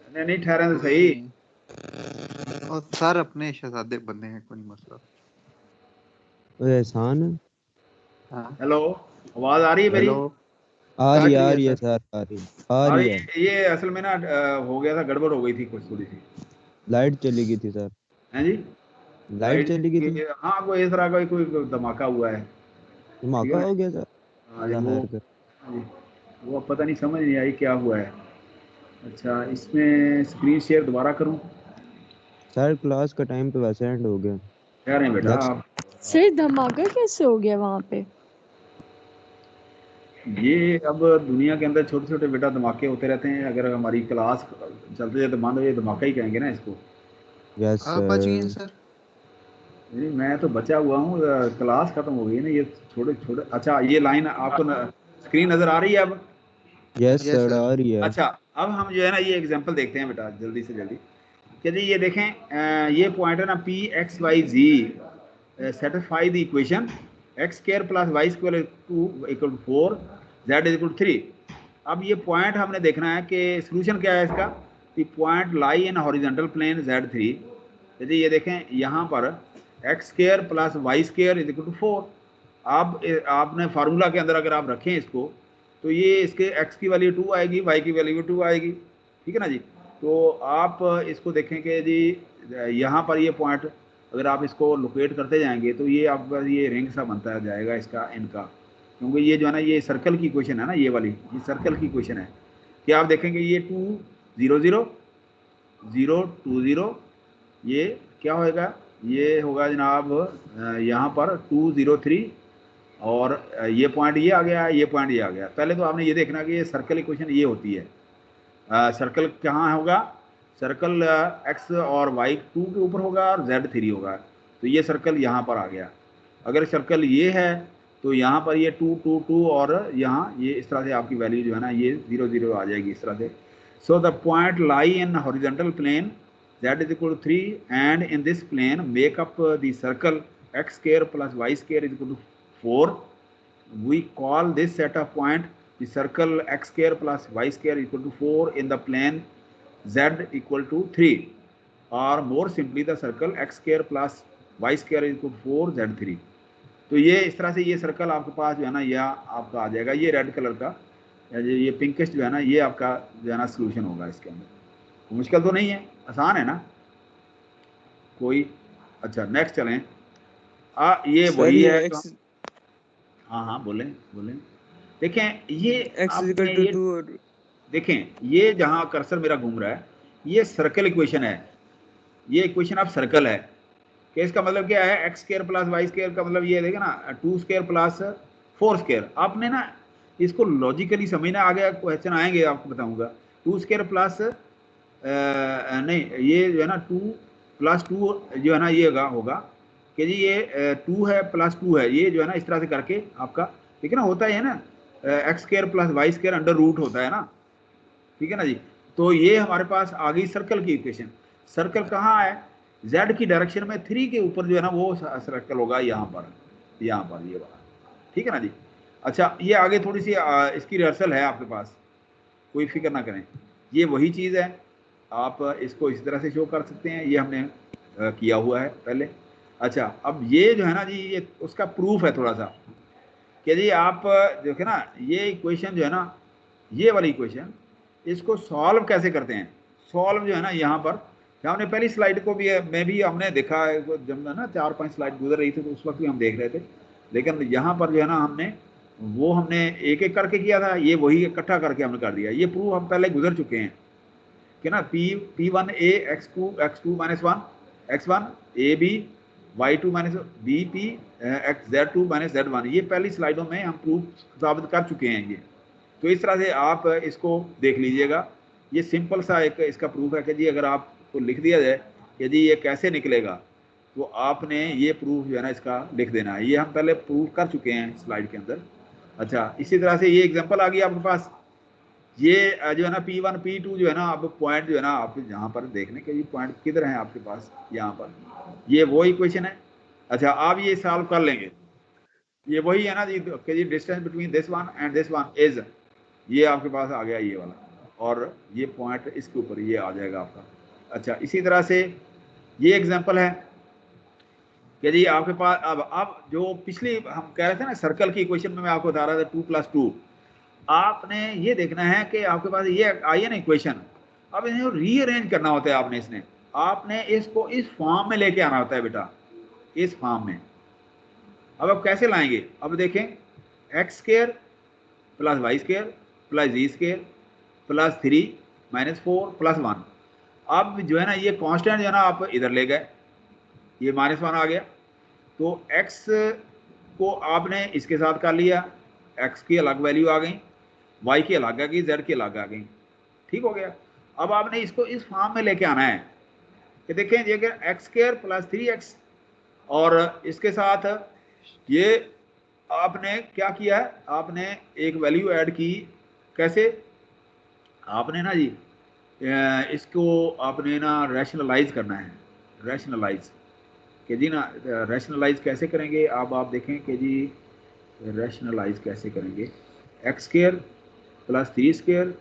A: नहीं नहीं ठहरें तो
F: कोई
A: सही।
F: नहीं। और सर अपने शहजादे बंदे हैं, कोई मसला।
D: ओए एहसान
F: हाँ
A: हेलो आवाज आ रही है मेरी?
F: हेलो
D: आ
F: कट रही
D: रही
F: है
D: है
F: सर।
D: सर, आ
A: अरे
D: रही है।
A: ये असल में ना हो गया था, गड़बड़ हो गई थी कुछ थोड़ी सी।
D: लाइट चली गई थी सर।
A: हैं जी?
D: लाइट चली गई थी।
A: हाँ कोई इस तरह का कोई धमाका हुआ है। ठीक है
D: धमाका
A: ना?
D: हो गया सर।
A: हाँ जी
D: अल्लाह
A: वो,
D: खैर कर।
A: हाँ जी वो पता नहीं समझ नहीं आई क्या हुआ है। अच्छा इसमें स्क्रीन शेयर दोबारा करूं?
D: सर क्लास का टाइम तो वैसे एंड हो गया।
A: कह रहे हैं बेटा
D: लेक्चर
A: आप।
B: सर धमाका कैसे हो गया वहां पे?
A: ये अब दुनिया के अंदर छोटे छोटे बेटा धमाके होते रहते हैं। अगर हमारी क्लास चलते जाते मान लो ये धमाका ही कहेंगे ना इसको।
D: यस
F: आप बच गए
D: सर।
F: सर।
A: नहीं मैं तो बचा हुआ हूँ, क्लास खत्म हो गई ना ये छोटे छोटे। अच्छा ये लाइन आपको स्क्रीन नजर आ रही है अब?
D: Yes
F: yes
D: sir
F: sir.
D: आ रही है।
A: अच्छा अब हम जो है ना ये एग्जांपल देखते हैं बेटा जल्दी से जल्दी। चलिए ये देखें, ये पॉइंट है ना P x y z satisfy the equation x square plus Y square equal to 4, z is equal to 3। अब ये पॉइंट हमने देखना है कि सोल्यूशन क्या है इसका, कि point lie in horizontal plane Z3। यदि ये देखें यहाँ पर x square plus Y square is equal to 4। आप आपने फार्मूला के अंदर अगर आप रखें इसको, तो ये इसके एक्स की वैल्यू 2 आएगी, वाई की वैल्यू 2 आएगी, ठीक है ना जी। तो आप इसको देखें कि जी यहाँ पर ये पॉइंट अगर आप इसको लोकेट करते जाएंगे तो ये आपका ये रिंग सा बनता जाएगा इसका इनका, क्योंकि ये जो है ना ये सर्कल की क्वेश्चन है ना, ये वाली ये सर्कल की क्वेश्चन है कि आप देखेंगे ये 2 0 0 0 2 0, ये क्या होएगा, ये होगा जनाब यहाँ पर 2 0 3, और ये पॉइंट ये आ गया, ये पॉइंट ये आ गया। पहले तो आपने ये देखना कि ये सर्कल इक्वेशन ये होती है। सर्कल कहाँ होगा, सर्कल एक्स और वाई 2 के ऊपर होगा और जेड 3 होगा, तो ये सर्कल यहाँ पर आ गया। अगर सर्कल ये है तो यहाँ पर ये 2 2 2 और यहाँ ये इस तरह से आपकी वैल्यू जो है ना ये 0 0 आ जाएगी इस तरह से। So the point lie in horizontal plane z is equal to 3 and in this plane make up the circle x square plus Y square is equal to 4। We call this set of point the circle x square plus y square equal to 4 in the plane z equal to 3, or more simply the circle x square plus y square is equal to 4 z3। तो ये इस तरह से ये सर्कल आपके पास जो है ना यह आपका आ जाएगा, ये रेड कलर का ये पिंकिश जो है ना ये आपका जो है ना सोल्यूशन होगा इसके अंदर। मुश्किल तो नहीं है, आसान है ना कोई। अच्छा नेक्स्ट चलें। ये वही है। हाँ बोलें बोलें। देखें ये देखें ये जहां कर्सर मेरा घूम रहा है ये सर्कल इक्वेशन है, ये इक्वेशन ऑफ सर्कल है कि इसका मतलब क्या है, x square plus Y square का मतलब ये देखें ना 2 स्क्वायर प्लस 4 स्क्वायर। आपने ना इसको लॉजिकली समझना, आगे क्वेश्चन आएंगे आपको बताऊंगा। 2 स्क्वायर प्लस नहीं ये जो है ना 2 प्लस 2 जो है ना ये होगा कि जी ये 2 है प्लस 2 है, ये जो है ना इस तरह से करके आपका ठीक है ना होता है ना x square plus Y square under root होता है ना, ठीक है ना जी। तो ये हमारे पास आ गई सर्कल की इक्वेशन। सर्कल कहाँ है, जेड की डायरेक्शन में 3 के ऊपर जो है ना वो सर्कल होगा यहाँ पर ये वाला, ठीक है ना जी। अच्छा ये आगे थोड़ी सी इसकी रिहर्सल है आपके पास, कोई फिक्र ना करें, ये वही चीज़ है। आप इसको इस तरह से शो कर सकते हैं, ये हमने किया हुआ है पहले। अच्छा अब ये जो है ना जी ये उसका प्रूफ है थोड़ा सा कि जी आप देखें ना ये इक्वेशन जो है ना ये वाली इक्वेशन इसको सॉल्व कैसे करते हैं। सॉल्व जो है ना यहाँ पर हमने पहली स्लाइड को भी में भी हमने देखा है, जब ना 4-5 स्लाइड गुजर रही थी तो उस वक्त भी हम देख रहे थे, लेकिन यहाँ पर जो है ना हमने एक एक करके किया था, ये वही इकट्ठा करके हमने कर दिया। ये प्रूफ हम पहले गुजर चुके हैं कि ना P1A x2 minus 1 x1 AB y2 minus BP z2 minus z1, ये पहली स्लाइडों में हम प्रूफ साबित कर चुके हैं। ये तो इस तरह से आप इसको देख लीजिएगा, ये सिंपल सा एक इसका प्रूफ है कि जी अगर आपको लिख दिया जाए कि जी ये कैसे निकलेगा तो आपने ये प्रूफ जो है ना इसका लिख देना है। ये हम पहले प्रूफ कर चुके हैं स्लाइड के अंदर। अच्छा इसी तरह से ये एग्जांपल आ गई आपके पास, ये जो है ना P1 P2 जो है ना अब पॉइंट जो है ना आप यहाँ पर देखने के ये पॉइंट किधर हैं आपके पास, यहाँ पर ये वो इक्वेशन है। अच्छा आप ये सॉल्व कर लेंगे, ये वही है ना जी distance between this one and this one is, ये आपके पास आ गया ये वाला, और ये पॉइंट इसके ऊपर ये आ जाएगा आपका। अच्छा इसी तरह से ये एग्जांपल है कि जी आपके पास अब जो पिछली हम कह रहे थे ना सर्कल की इक्वेशन में मैं आपको बता रहा था 2 + 2, आपने ये देखना है कि आपके पास ये आई है ना इक्वेशन, अब इन्हें रीअरेंज करना होता है। आपने इसको इस फॉर्म में लेके आना होता है बेटा, इस फॉर्म में। अब आप कैसे लाएंगे, अब देखें X square plus Y square plus Z square plus 3 minus 4 plus 1। अब जो है ना ये कांस्टेंट जो है ना आप इधर ले गए, ये -1 आ गया, तो x को आपने इसके साथ कर लिया, x की अलग वैल्यू आ गई, y की अलग आ गई, z की अलग आ गई, ठीक हो गया। अब आपने इसको इस फॉर्म में लेके आना है कि देखें ये एक्स स्क्वायर प्लस 3x और इसके साथ ये आपने क्या किया है, आपने एक वैल्यू ऐड की। कैसे, आपने ना जी इसको आपने ना रैशनलाइज करना है, रैशनलाइज कि जी ना रैशनलाइज कैसे करेंगे। अब आप देखें कि जी रैशनलाइज कैसे करेंगे। एक्स स्क्वायर प्लस 3 स्क्वायर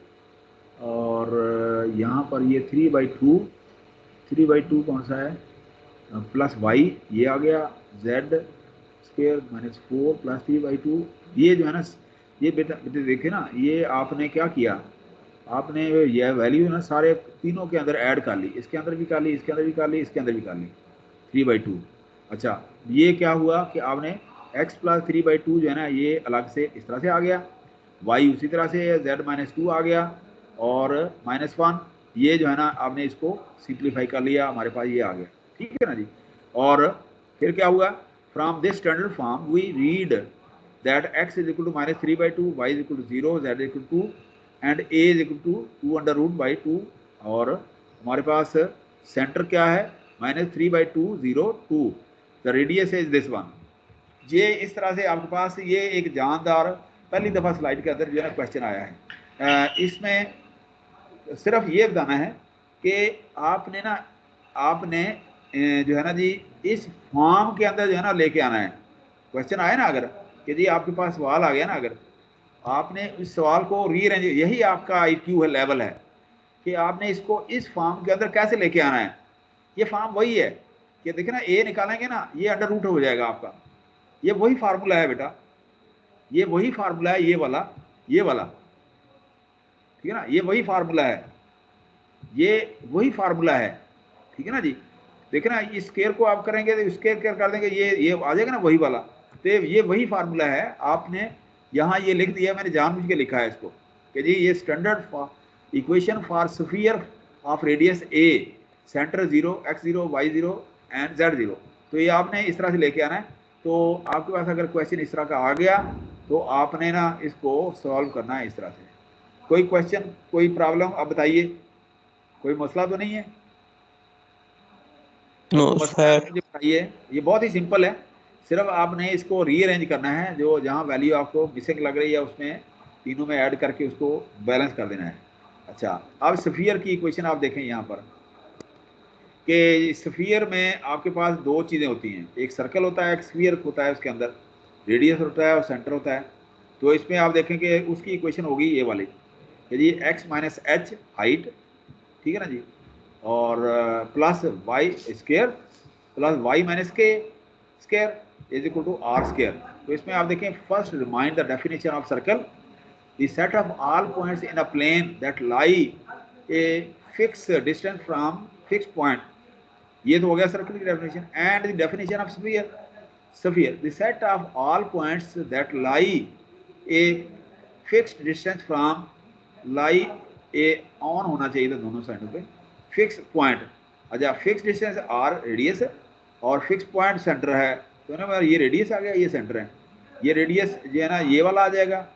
A: और यहाँ पर ये 3/2, 3/2 कौन सा है, प्लस वाई ये आ गया, जेड स्क्वायर माइनस 4 प्लस 3/2। ये जो है ना, ये बेटा बेटे देखे ना, ये आपने क्या किया, आपने यह वैल्यू ना सारे तीनों के अंदर ऐड कर ली, इसके अंदर भी कर ली, इसके अंदर भी कर ली, इसके अंदर भी कर ली, 3/2। अच्छा, ये क्या हुआ कि आपने x प्लस 3/2 जो है ना ये अलग से इस तरह से आ गया, y उसी तरह से z-2 आ गया और -1 ये जो है ना आपने इसको सिंप्लीफाई कर लिया, हमारे पास ये आ गया, ठीक है ना जी। और फिर क्या हुआ, from this standard form we read that x is equal to -3/2, y is equal to 0, z is equal to 2 and a is equal to 2√2। और हमारे पास सेंटर क्या है, -3/2 0 2, the radius is this one. ये इस तरह से आपके पास ये एक जानदार पहली दफ़ा स्लाइड के अंदर जो है क्वेश्चन आया है। इसमें सिर्फ ये बताना है कि आपने ना जो है ना जी इस फॉर्म के अंदर जो है ना लेके आना है। क्वेश्चन आया ना अगर कि जी आपके पास सवाल आ गया ना, अगर आपने इस सवाल को रीअरेंज, यही आपका IQ है, लेवल है कि आपने इसको इस फॉर्म के अंदर कैसे लेके आना है। ये फॉर्म वही है कि देखिए ना, ए निकालेंगे ना ये अंडर रूट हो जाएगा आपका, ये वही फार्मूला है बेटा, ये वही फार्मूला है, ये वाला, ठीक है ना, ये वही फार्मूला है, ये वही फार्मूला है, ठीक है ना जी। देखिए ना, इस स्क्वायर को आप करेंगे तो स्क्वायर कर देंगे, ये आ जाएगा ना वही वाला, तो ये वही फार्मूला है। आपने यहाँ ये लिख दिया, मैंने जानबूझ के लिखा है इसको कि जी ये standard equation for sphere of radius a, centre 0, x 0, y 0 and z 0। तो ये आपने इस तरह से लेके आना है। तो आपके पास अगर क्वेश्चन इस तरह का आ गया तो आपने ना इसको सॉल्व करना है इस तरह से। कोई क्वेश्चन, कोई प्रॉब्लम आप बताइए, कोई मसला तो नहीं है?
C: नो
A: मसला है
C: सर।
A: मुझे बताइए। ये बहुत ही सिंपल है, सिर्फ आपने इसको रीअरेंज करना है, जो जहाँ वैल्यू आपको मिसिंग लग रही है उसमें तीनों में ऐड करके उसको बैलेंस कर देना है। अच्छा, अब स्फीयर की इक्वेशन आप देखें यहाँ पर कि स्फीयर में आपके पास दो चीज़ें होती हैं, एक सर्कल होता है, एक स्फीयर होता है, उसके अंदर रेडियस होता है और सेंटर होता है। तो इसमें आप देखें कि उसकी इक्वेशन होगी ये वाली कि जी x माइनस एच हाइट, ठीक है ना जी, और plus Y square plus Y minus K square is equal to R square. तो इसमें आप देखें, first remind the definition of circle, the set of all points in a plane that lie a fix distance from fix point, ये तो हो गया सर्कल की definition. And the definition of sphere the set of all points that lie a fixed distance from lie A on होना चाहिए था दोनों साइडों पे, फिक्स पॉइंट। अच्छा, फिक्स डिस्टेंस आर रेडियस है और फिक्स पॉइंट सेंटर है, तो ना ये रेडियस आ गया, ये सेंटर है, ये रेडियस जो है ना ये वाला आ जाएगा,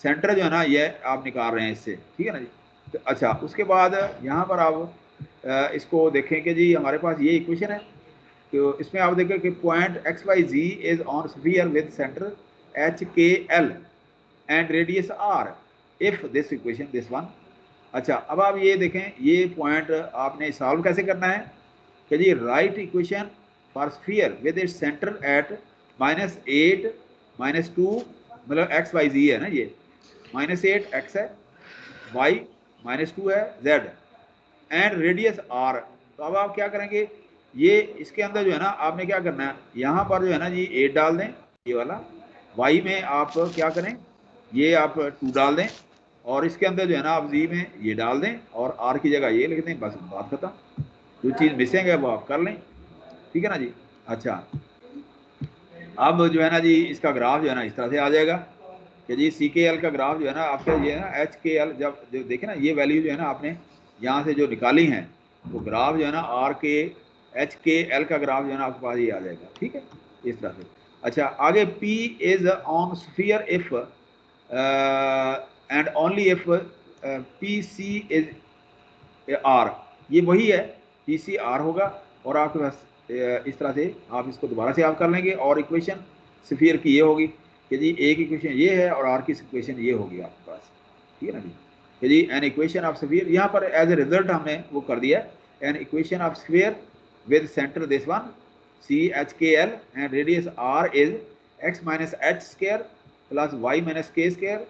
A: सेंटर जो है ना ये आप निकाल रहे हैं इससे, ठीक है ना जी। तो अच्छा, उसके बाद यहाँ पर आप इसको देखें कि जी हमारे पास ये इक्वेशन है, तो इसमें आप देखें कि point XYZ is on sphere with centre HKL and radius R if this equation this one. अच्छा, अब आप ये देखें, ये पॉइंट आपने सॉल्व कैसे करना है कि जी write equation for sphere with its centre at -8 -2, मतलब XYZ है ना, ये -8 x है, y -2 है z एंड रेडियस r। तो अब आप क्या करेंगे, ये इसके अंदर जो है ना आपने क्या करना है, यहाँ पर जो है ना जी 8 डाल दें, ये वाला, y में आप क्या करें, ये आप 2 डाल दें, और इसके अंदर जो है ना आप z में ये डाल दें और r की जगह ये लिख दें, बस बात खत्म। जो चीज़ मिसिंग है वो आप कर लें, ठीक है ना जी। अच्छा, अब जो है ना जी इसका ग्राफ जो है ना इस तरह से आ जाएगा कि जी CKL का ग्राफ जो है ना आपका ये है ना HKL, जब जो देखें ना ये वैल्यू जो है ना आपने यहाँ से जो निकाली हैं, तो ग्राफ जो है ना HKL का ग्राफ जो है ना आपके पास ये आ जाएगा, ठीक है, इस तरह से। अच्छा, आगे P is on sphere if and only if PC is R, ये वही है, PC R होगा, और आपके पास इस तरह से आप इसको दोबारा से आप कर लेंगे, और इक्वेशन स्फीयर की ये होगी कि जी एक इक्वेशन ये है और R की इक्वेशन ये होगी आपके पास, ठीक है ना जी। कि G an equation of sphere, यहाँ पर एज ए रिजल्ट हमने वो कर दिया, an equation of sphere with centre this one CHKL and radius R is x minus h square plus y minus k square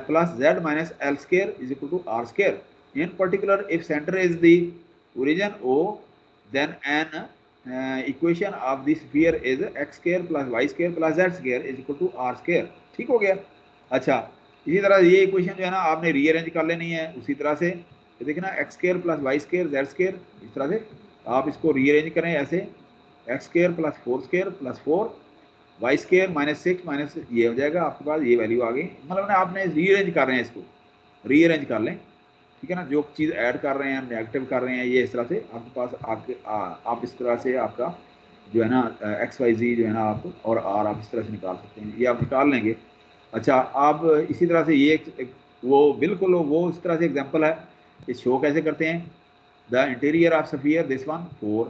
A: plus z minus l square is equal to r square. In particular, if center is the origin O, then an equation of the sphere is x square plus y square plus z square is equal to r square. ठीक हो गया? अच्छा, इसी तरह ये इक्वेशन जो है ना आपने रीअरेंज कर लेनी है उसी तरह से। तो देखना x square plus y square z square, इस तरह से आप इसको रीअरेंज करें ऐसे, x square plus 4 square plus 4 y square minus 6 minus ये हो जाएगा आपके पास, ये वैल्यू आ गई। मतलब ना आपने रीअरेंज कर रहे हैं, इसको रीअरेंज कर लें, ठीक है ना। जो चीज़ ऐड कर रहे हैं नेगेटिव कर रहे हैं, ये इस तरह से आपके पास आप इस तरह से आपका जो है ना एक्स वाई जी जो है ना आप और आर आप इस तरह से निकाल सकते हैं, ये आप निकाल लेंगे। अच्छा, आप इसी तरह से ये वो बिल्कुल वो इस तरह से एग्जांपल है, ये शो कैसे करते हैं। The interior of sphere this one 4,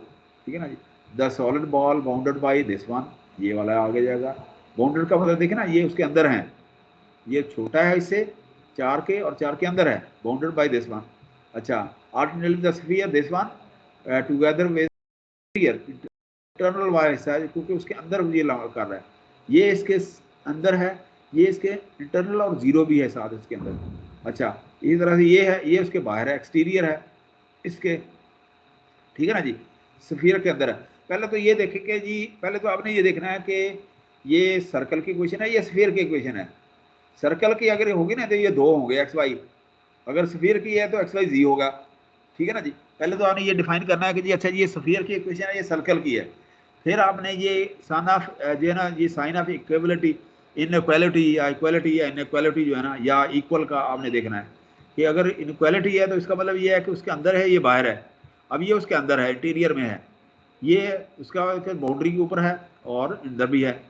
A: ठीक है ना जी। The solid ball bounded by this one, ये वाला आगे जाएगा। बाउंडेड का मतलब देखें ना, ये उसके अंदर है, ये छोटा है इससे 4 के और 4 के अंदर है, बाउंडेड बाय दिस वन। अच्छा, ordinarily the sphere this one together with sphere internal वाला हिस्सा है, क्योंकि उसके अंदर ये कर रहा है, ये इसके अंदर है, ये इसके इंटरनल और जीरो भी है साथ इसके अंदर। अच्छा, इसी तरह से ये है, ये उसके बाहर है, एक्सटीरियर है इसके, ठीक है ना जी, स्फीयर के अंदर है। पहले तो ये देखेंगे जी, पहले तो आपने ये देखना है कि ये सर्कल की इक्वेशन है, ये स्फीयर की इक्वेशन है। सर्कल की अगर होगी ना तो ये 2 होंगे एक्स वाई, अगर स्फीयर की है तो एक्स वाई जी होगा, ठीक है ना जी। पहले तो आपने ये डिफाइन करना है कि जी अच्छा जी ये स्फीयर की इक्वेशन है, ये सर्कल की है। फिर आपने ये साइन ऑफ जो है ना, ये साइन ऑफ इक्वेबिलिटी, इनइक्वालिटी या इक्वालिटी या इनइक्वालिटी जो है ना, या इक्वल का आपने देखना है कि अगर इनइक्वालिटी है तो इसका मतलब ये है कि उसके अंदर है, ये बाहर है। अब ये उसके अंदर है, इंटीरियर में है, ये उसका बाउंड्री के ऊपर है और अंदर भी है,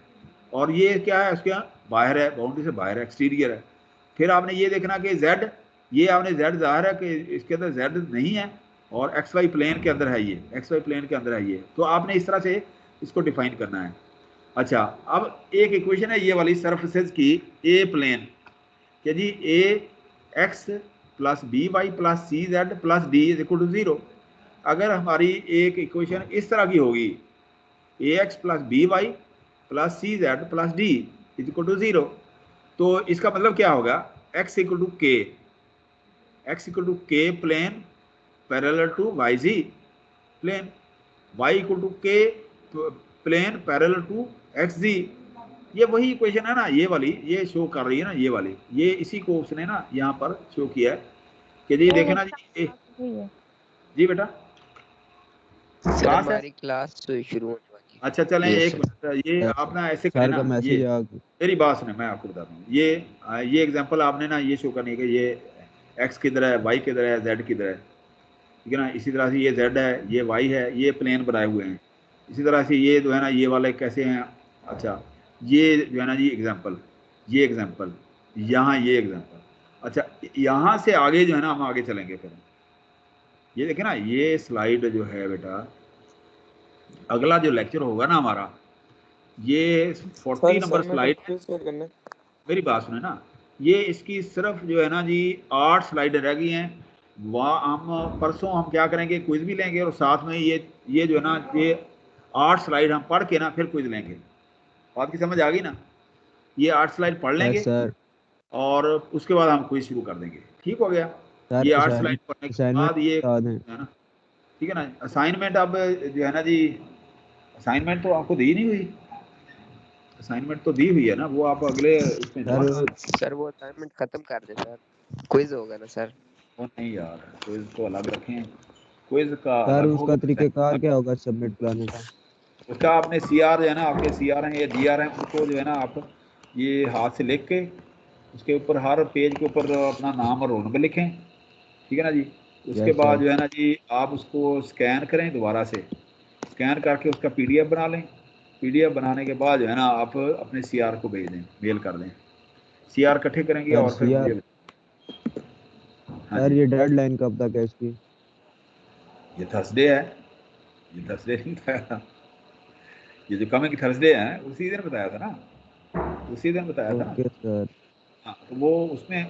A: और ये क्या है उसके बाहर है, बाउंड्री से बाहर है, एक्सटीरियर है। फिर आपने ये देखना कि z, ये आपने z ज़ाहिर है कि इसके अंदर z नहीं है और एक्स वाई प्लेन के अंदर है, ये एक्स वाई प्लेन के अंदर है ये, तो आपने इस तरह से इसको डिफाइन करना है। अच्छा, अब एक इक्वेशन है ये वाली सरफेसेस की, ए प्लेन कि जी A X plus B Y plus C Z plus D is equal to 0। अगर हमारी एक इक्वेशन इस तरह की होगी, A X plus B Y plus C Z plus D is equal to 0, तो इसका मतलब क्या होगा, X equal to K, X equal to K plane parallel to Y Z plane, Y equal to K plane parallel to X Z. ये वही इक्वेशन है ना, ये वाली ये शो कर रही है ना, ये वाली, ये इसी को उसने ना यहाँ पर शो किया है कि जी देखे ना जी, जी बेटा
I: सर हमारी क्लास शुरू होने वाली है।
A: अच्छा चलें एक मिनट, ये आप ना ऐसे करें ना, ये मेरी बात सुने, मैं आपको बताता हूँ। ये एग्जांपल आपने ना ये शो करनी है कि ये एक्स किधर है, वाई किधर है, जेड किधर है, ठीक है ना। इसी तरह से ये जेड है, ये वाई है, ये प्लेन बनाए हुए हैं। इसी तरह से ये जो है ना ये वाले कैसे हैं। अच्छा, ये जो है ना जी एग्जांपल, ये एग्जांपल, यहाँ ये एग्जांपल। अच्छा, यहाँ से आगे जो है ना हम आगे चलेंगे। फिर ये देखें ना, ये स्लाइड जो है बेटा, अगला जो लेक्चर होगा ना हमारा, ये 40 नंबर स्लाइड, मेरी बात सुने ना, ये इसकी सिर्फ जो है ना जी 8 स्लाइड रह गई हैं। वहाँ हम परसों हम क्या करेंगे, क्विज भी लेंगे और साथ में ये जो है ना ये 8 स्लाइड हम पढ़ के ना फिर क्विज लेंगे। बात की समझ आ गई ना, ये 8 स्लाइड पढ़ लेंगे सर, और उसके बाद हम क्विज शुरू कर देंगे। ठीक हो गया, ये 8 स्लाइड पढ़ने के बाद ये है ना, ठीक है ना। असाइनमेंट अब जो है ना जी, असाइनमेंट तो आपको दी नहीं हुई, असाइनमेंट तो दी हुई है ना, वो आप अगले उसमें
I: सर वो असाइनमेंट खत्म कर दे सर, क्विज होगा ना सर।
A: वो नहीं यार, क्विज तो अलग रखें, क्विज का
D: सर उसका तरीकेकार क्या होगा सबमिट कराने का।
A: उसका आपने सीआर जो है ना, आपके सीआर हैं या जीआर हैं, उनको जो है ना आप ये हाथ से लिख के उसके ऊपर हर पेज के ऊपर अपना नाम और रोल नंबर लिखें, ठीक है ना जी। उसके बाद जो है ना जी आप उसको स्कैन करें, दोबारा से स्कैन करके उसका पीडीएफ बना लें। पीडीएफ बनाने के बाद जो है ना आप अपने सीआर को भेज दें, मेल कर दें। सीआर इकट्ठे करेंगे और फिर मुझे
D: सर ये डेडलाइन कब तक है इसकी?
A: ये थर्सडे है, ये थर्सडे नहीं बताया, ये जो कमिंग थर्सडे है उसी दिन बताया था ना, उसी दिन बताया था ना
D: सर।
A: हाँ, तो वो उसमें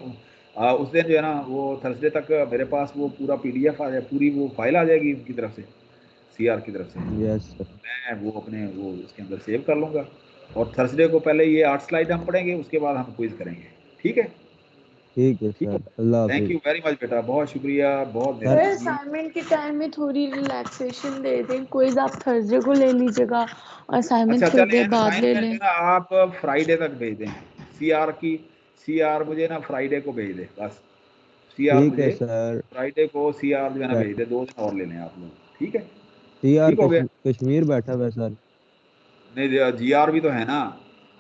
A: उस दिन जो है ना वो थर्सडे तक मेरे पास वो पूरा पीडीएफ आ जाए, पूरी वो फाइल आ जाएगी उनकी तरफ से, सीआर की तरफ से,
D: यस सर।
A: मैं वो अपने वो इसके अंदर सेव कर लूँगा। और थर्सडे को पहले ये 8 स्लाइड हम पढ़ेंगे, उसके बाद हम क्विज करेंगे। ठीक है?
D: ठीक है
A: ठीक है।
D: Sir, Allah
A: thank
D: Hafiz.
A: You very much बेटा, बहुत शुक्रिया, बहुत
B: सर
A: मेहरबानी।
B: असाइनमेंट के टाइम में थोड़ी रिलैक्सेशन दे दें, क्विज आप थर्सडे को ले लीजिएगा और असाइनमेंट
A: अच्छा
B: थोड़ी
A: चलें,
B: देर बाद ले
A: असाइनमेंट
B: लें।
A: ना आप फ्राइडे तक भेज दें। सीआर मुझे ना फ्राइडे को भेज दे बस। सीआर
D: ठीक है
A: मुझे
D: सर।
A: फ्राइडे को सीआर जो है ना भेज दे, 2 दिन और ले लें आप लोग। ठीक है?
D: सीआर
A: ठीक हो गया?
D: कश्मीर बैठा हुआ है सर।
A: नहीं, जीआर भी तो है ना,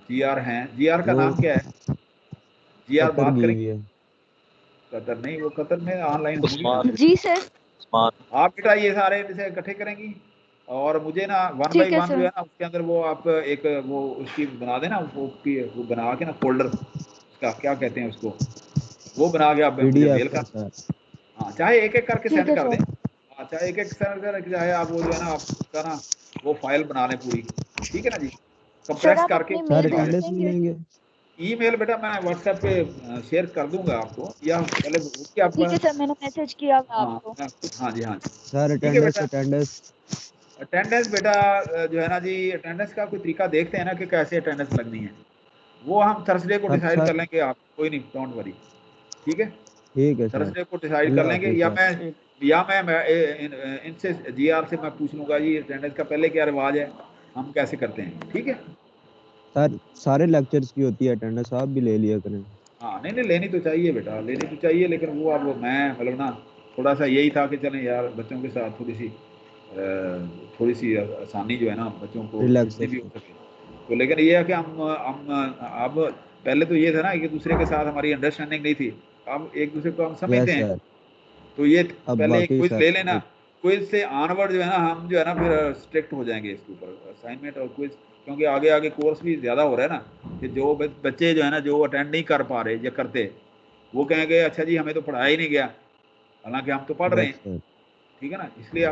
A: जीआर हैं। जीआर का
D: वो
A: नाम क्या है? जीआर
D: कतर
A: बात
D: गई
A: करेंगे।
D: हुई है।
A: कतर नहीं, वो कतर में ऑनलाइन होंगी ना।
J: उस्मान
G: जी सर।
J: उस्मान
A: आप बेटा ये सारे इसे इकट्ठे करेंगी और मुझे ना 1 बाई
G: ठीक है
A: 1 जो
G: सर।
A: है ना उसके अंदर वो आप एक वो उसकी बना देना, वो बना के ना फोल्डर, उसका क्या कहते हैं उसको, वो बना के आप मुझे
D: पीडीएफ
A: मेल
D: है
A: कर।
D: सर।
A: हाँ, चाहे एक एक करके
G: ठीक
A: सेंड
G: है
A: कर दें।
G: सर।
A: हाँ, चाहे एक एक सेंड कर, चाहे आप वो जो है ना आप उसका ना वो फाइल बना लें पूरी। ठीक है ना जी?
G: सर
A: कंप्रेस
G: आप
A: करके
G: अपनी
D: सर
G: मेल
A: भिजवा
G: भेज
A: दें।
D: अटेंडेंस
G: देंगे?
D: मिलेंगे।
A: ईमेल बेटा मैं व्हाट्सएप पे शेयर कर दूंगा आपको, या पहले होगी आपका।
G: ठीक है सर, मैंने मैसेज किया था
A: हाँ
G: आपको।
A: हाँ जी, हाँ जी।
D: सर
A: ठीक है
D: अटेंडेंस
A: बेटा।
D: अटेंडेंस
A: अटेंडेंस बेटा जो है ना जी, अटेंडेंस का कोई तरीका देखते हैं ना कि कैसे अटेंडेंस लगनी है, वो हम थर्सडे को
D: सर
A: डिसाइड
D: सर
A: कर लेंगे। आप कोई नहीं, डोंट वरी। ठीक है?
D: ठीक है सर।
A: थर्सडे को डिसाइड कर
D: अल्लाह
A: लेंगे,
D: हाफिज
A: या
D: सर।
A: मैं इनसे जीआर से मैं पूछ लूंगा जी अटेंडेंस का पहले क्या रिवाज है, हम कैसे करते हैं। ठीक है?
D: सर सारे लेक्चर्स की होती है अटेंडेंस, आप भी ले लिया करें।
A: हाँ, नहीं लेनी तो चाहिए बेटा, लेनी तो चाहिए, लेकिन वो अब मैं मतलब ना थोड़ा सा यही था कि चलें यार बच्चों के साथ थोड़ी सी आसानी जो है ना बच्चों को जितनी भी हो
D: रिलैक्सेशन।
A: सके। तो लेकिन ये है कि हम अब पहले तो ये था ना कि दूसरे के साथ हमारी अंडरस्टैंडिंग नहीं थी, अब एक दूसरे को हम समझते
D: यस
A: हैं।
D: सर।
A: तो ये
D: अब
A: पहले एक
D: वाकई
A: क्विज
D: सर
A: ले लेना, क्विज से ऑनवर्ड जो है ना हम जो है ना फिर स्ट्रिक्ट हो जाएंगे इसके ऊपर, असाइनमेंट और क्विज, क्योंकि आगे आगे कोर्स भी ज़्यादा हो रहा है ना, कि जो बच्चे जो है ना जो अटेंड नहीं कर पा रहे या करते, वो कहेंगे अच्छा जी हमें तो पढ़ाया ही नहीं गया, हालांकि हम तो पढ़ रहे
D: यस
A: हैं।
D: सर।
A: ठीक है ना? इसलिए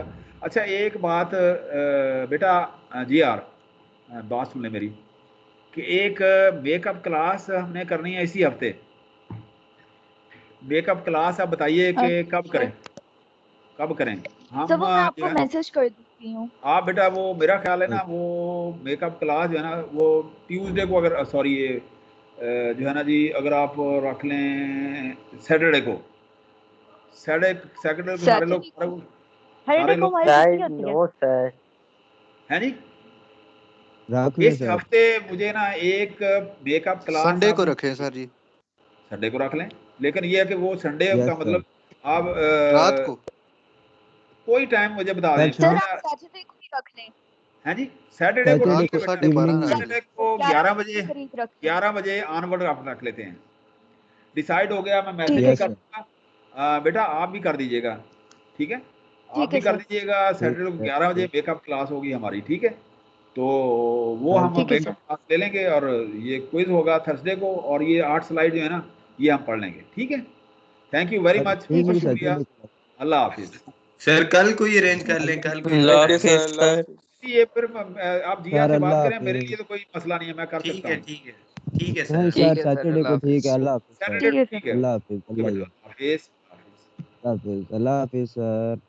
A: अच्छा एक बात बेटा जी आर, बात सुन ले मेरी, कि एक मेकअप क्लास हमने करनी है इसी हफ्ते। मेकअप क्लास आप बताइए कि कब
B: अच्छा
A: करें, कब करें हम
G: सर वो मैं
A: जो
G: आपको
A: है।
G: मैसेज कर देती हूँ।
A: आप बेटा वो मेरा ख्याल है ना वो मेकअप क्लास जो है ना वो ट्यूसडे को, अगर सॉरी ये जो है ना जी अगर आप रख लें सैटरडे को, सैटरडे को सारे लोग
G: सैटरडे को?
A: सारे
G: हर को
A: लोग
G: हमारी
H: सर
G: छुट्टी होती है।
H: No sir.
A: हैं जी।
D: रख लें
A: इस
D: सर।
A: हफ्ते मुझे ना एक मेकअप क्लास
F: संडे
A: आप
F: को रखें सर जी,
A: संडे को रख लें, लेकिन ये है कि वो संडे
D: यस
A: का
D: सर।
A: मतलब आप
F: रात को।
A: कोई टाइम मुझे बता
D: सर
A: दें।
G: सर
D: शाम
G: आप सैटरडे को ही रख लें।
A: हैं जी, सैटरडे को
D: सैटरडे
F: रात
A: ठीक
F: को
A: है
D: को
A: बेटा,
F: 12:30
D: इवनिंग में।
F: रात
A: सैटरडे को
G: 11
A: 11
G: बजे के
A: बजे,
G: करीब रख लें।
A: 11 बजे ऑनवर्ड आप रख लेते हैं। डिसाइड हो गया, मैं मैसेज
G: ठीक है
A: भी
D: यस
A: कर
G: सर।
D: सर।
A: दूंगा। बेटा आप भी कर दीजिएगा। ठीक है? आप
G: ठीक
A: भी
G: है
A: कर
G: सर।
A: दीजिएगा,
D: ठीक
A: सैटरडे को
D: है
A: 11 बजे
D: सर।
A: मेकअप क्लास होगी हमारी। ठीक है? तो वो
D: सर
A: हम
G: ठीक है
A: मेकअप
G: सर।
A: क्लास ले लेंगे, और ये क्विज होगा थर्सडे को, और ये 8 स्लाइड जो है ना ये हम पढ़ लेंगे। ठीक है? Thank you very
D: sir
A: much,
G: ठीक
A: बहुत
G: है
D: तीसरी
G: सर।
A: शुक्रिया।
D: सैटरडे को।
A: अल्लाह हाफिज।
E: सर कल को ही अरेंज कर लें, कल को ही
C: अल्लाह
E: रखना
C: हाफिज
E: है।
C: सर, अल्लाह हाफिज।
A: ये फिर आप जिया
D: सर
A: से बात
D: अल्लाह
A: करें, मेरे लिए
D: हाफिज।
A: तो कोई मसला नहीं है, मैं कर
E: ठीक
A: सकता
E: है
A: हूँ।
E: ठीक है ठीक है
D: नहीं
E: सर।
I: ठीक
D: सर
I: है सर,
D: सैटरडे
I: अल्लाह
D: को ठीक है।
I: हाफिज।
D: अल्लाह हाफिज सर।
A: सैटरडे
G: ठीक है सर।
A: ठीक है।
D: अल्लाह हाफिज।
A: ओके
D: अल्लाह
A: बेटा, हाफिज हाफिज।
D: हाफिज। अल्लाह हाफिज सर।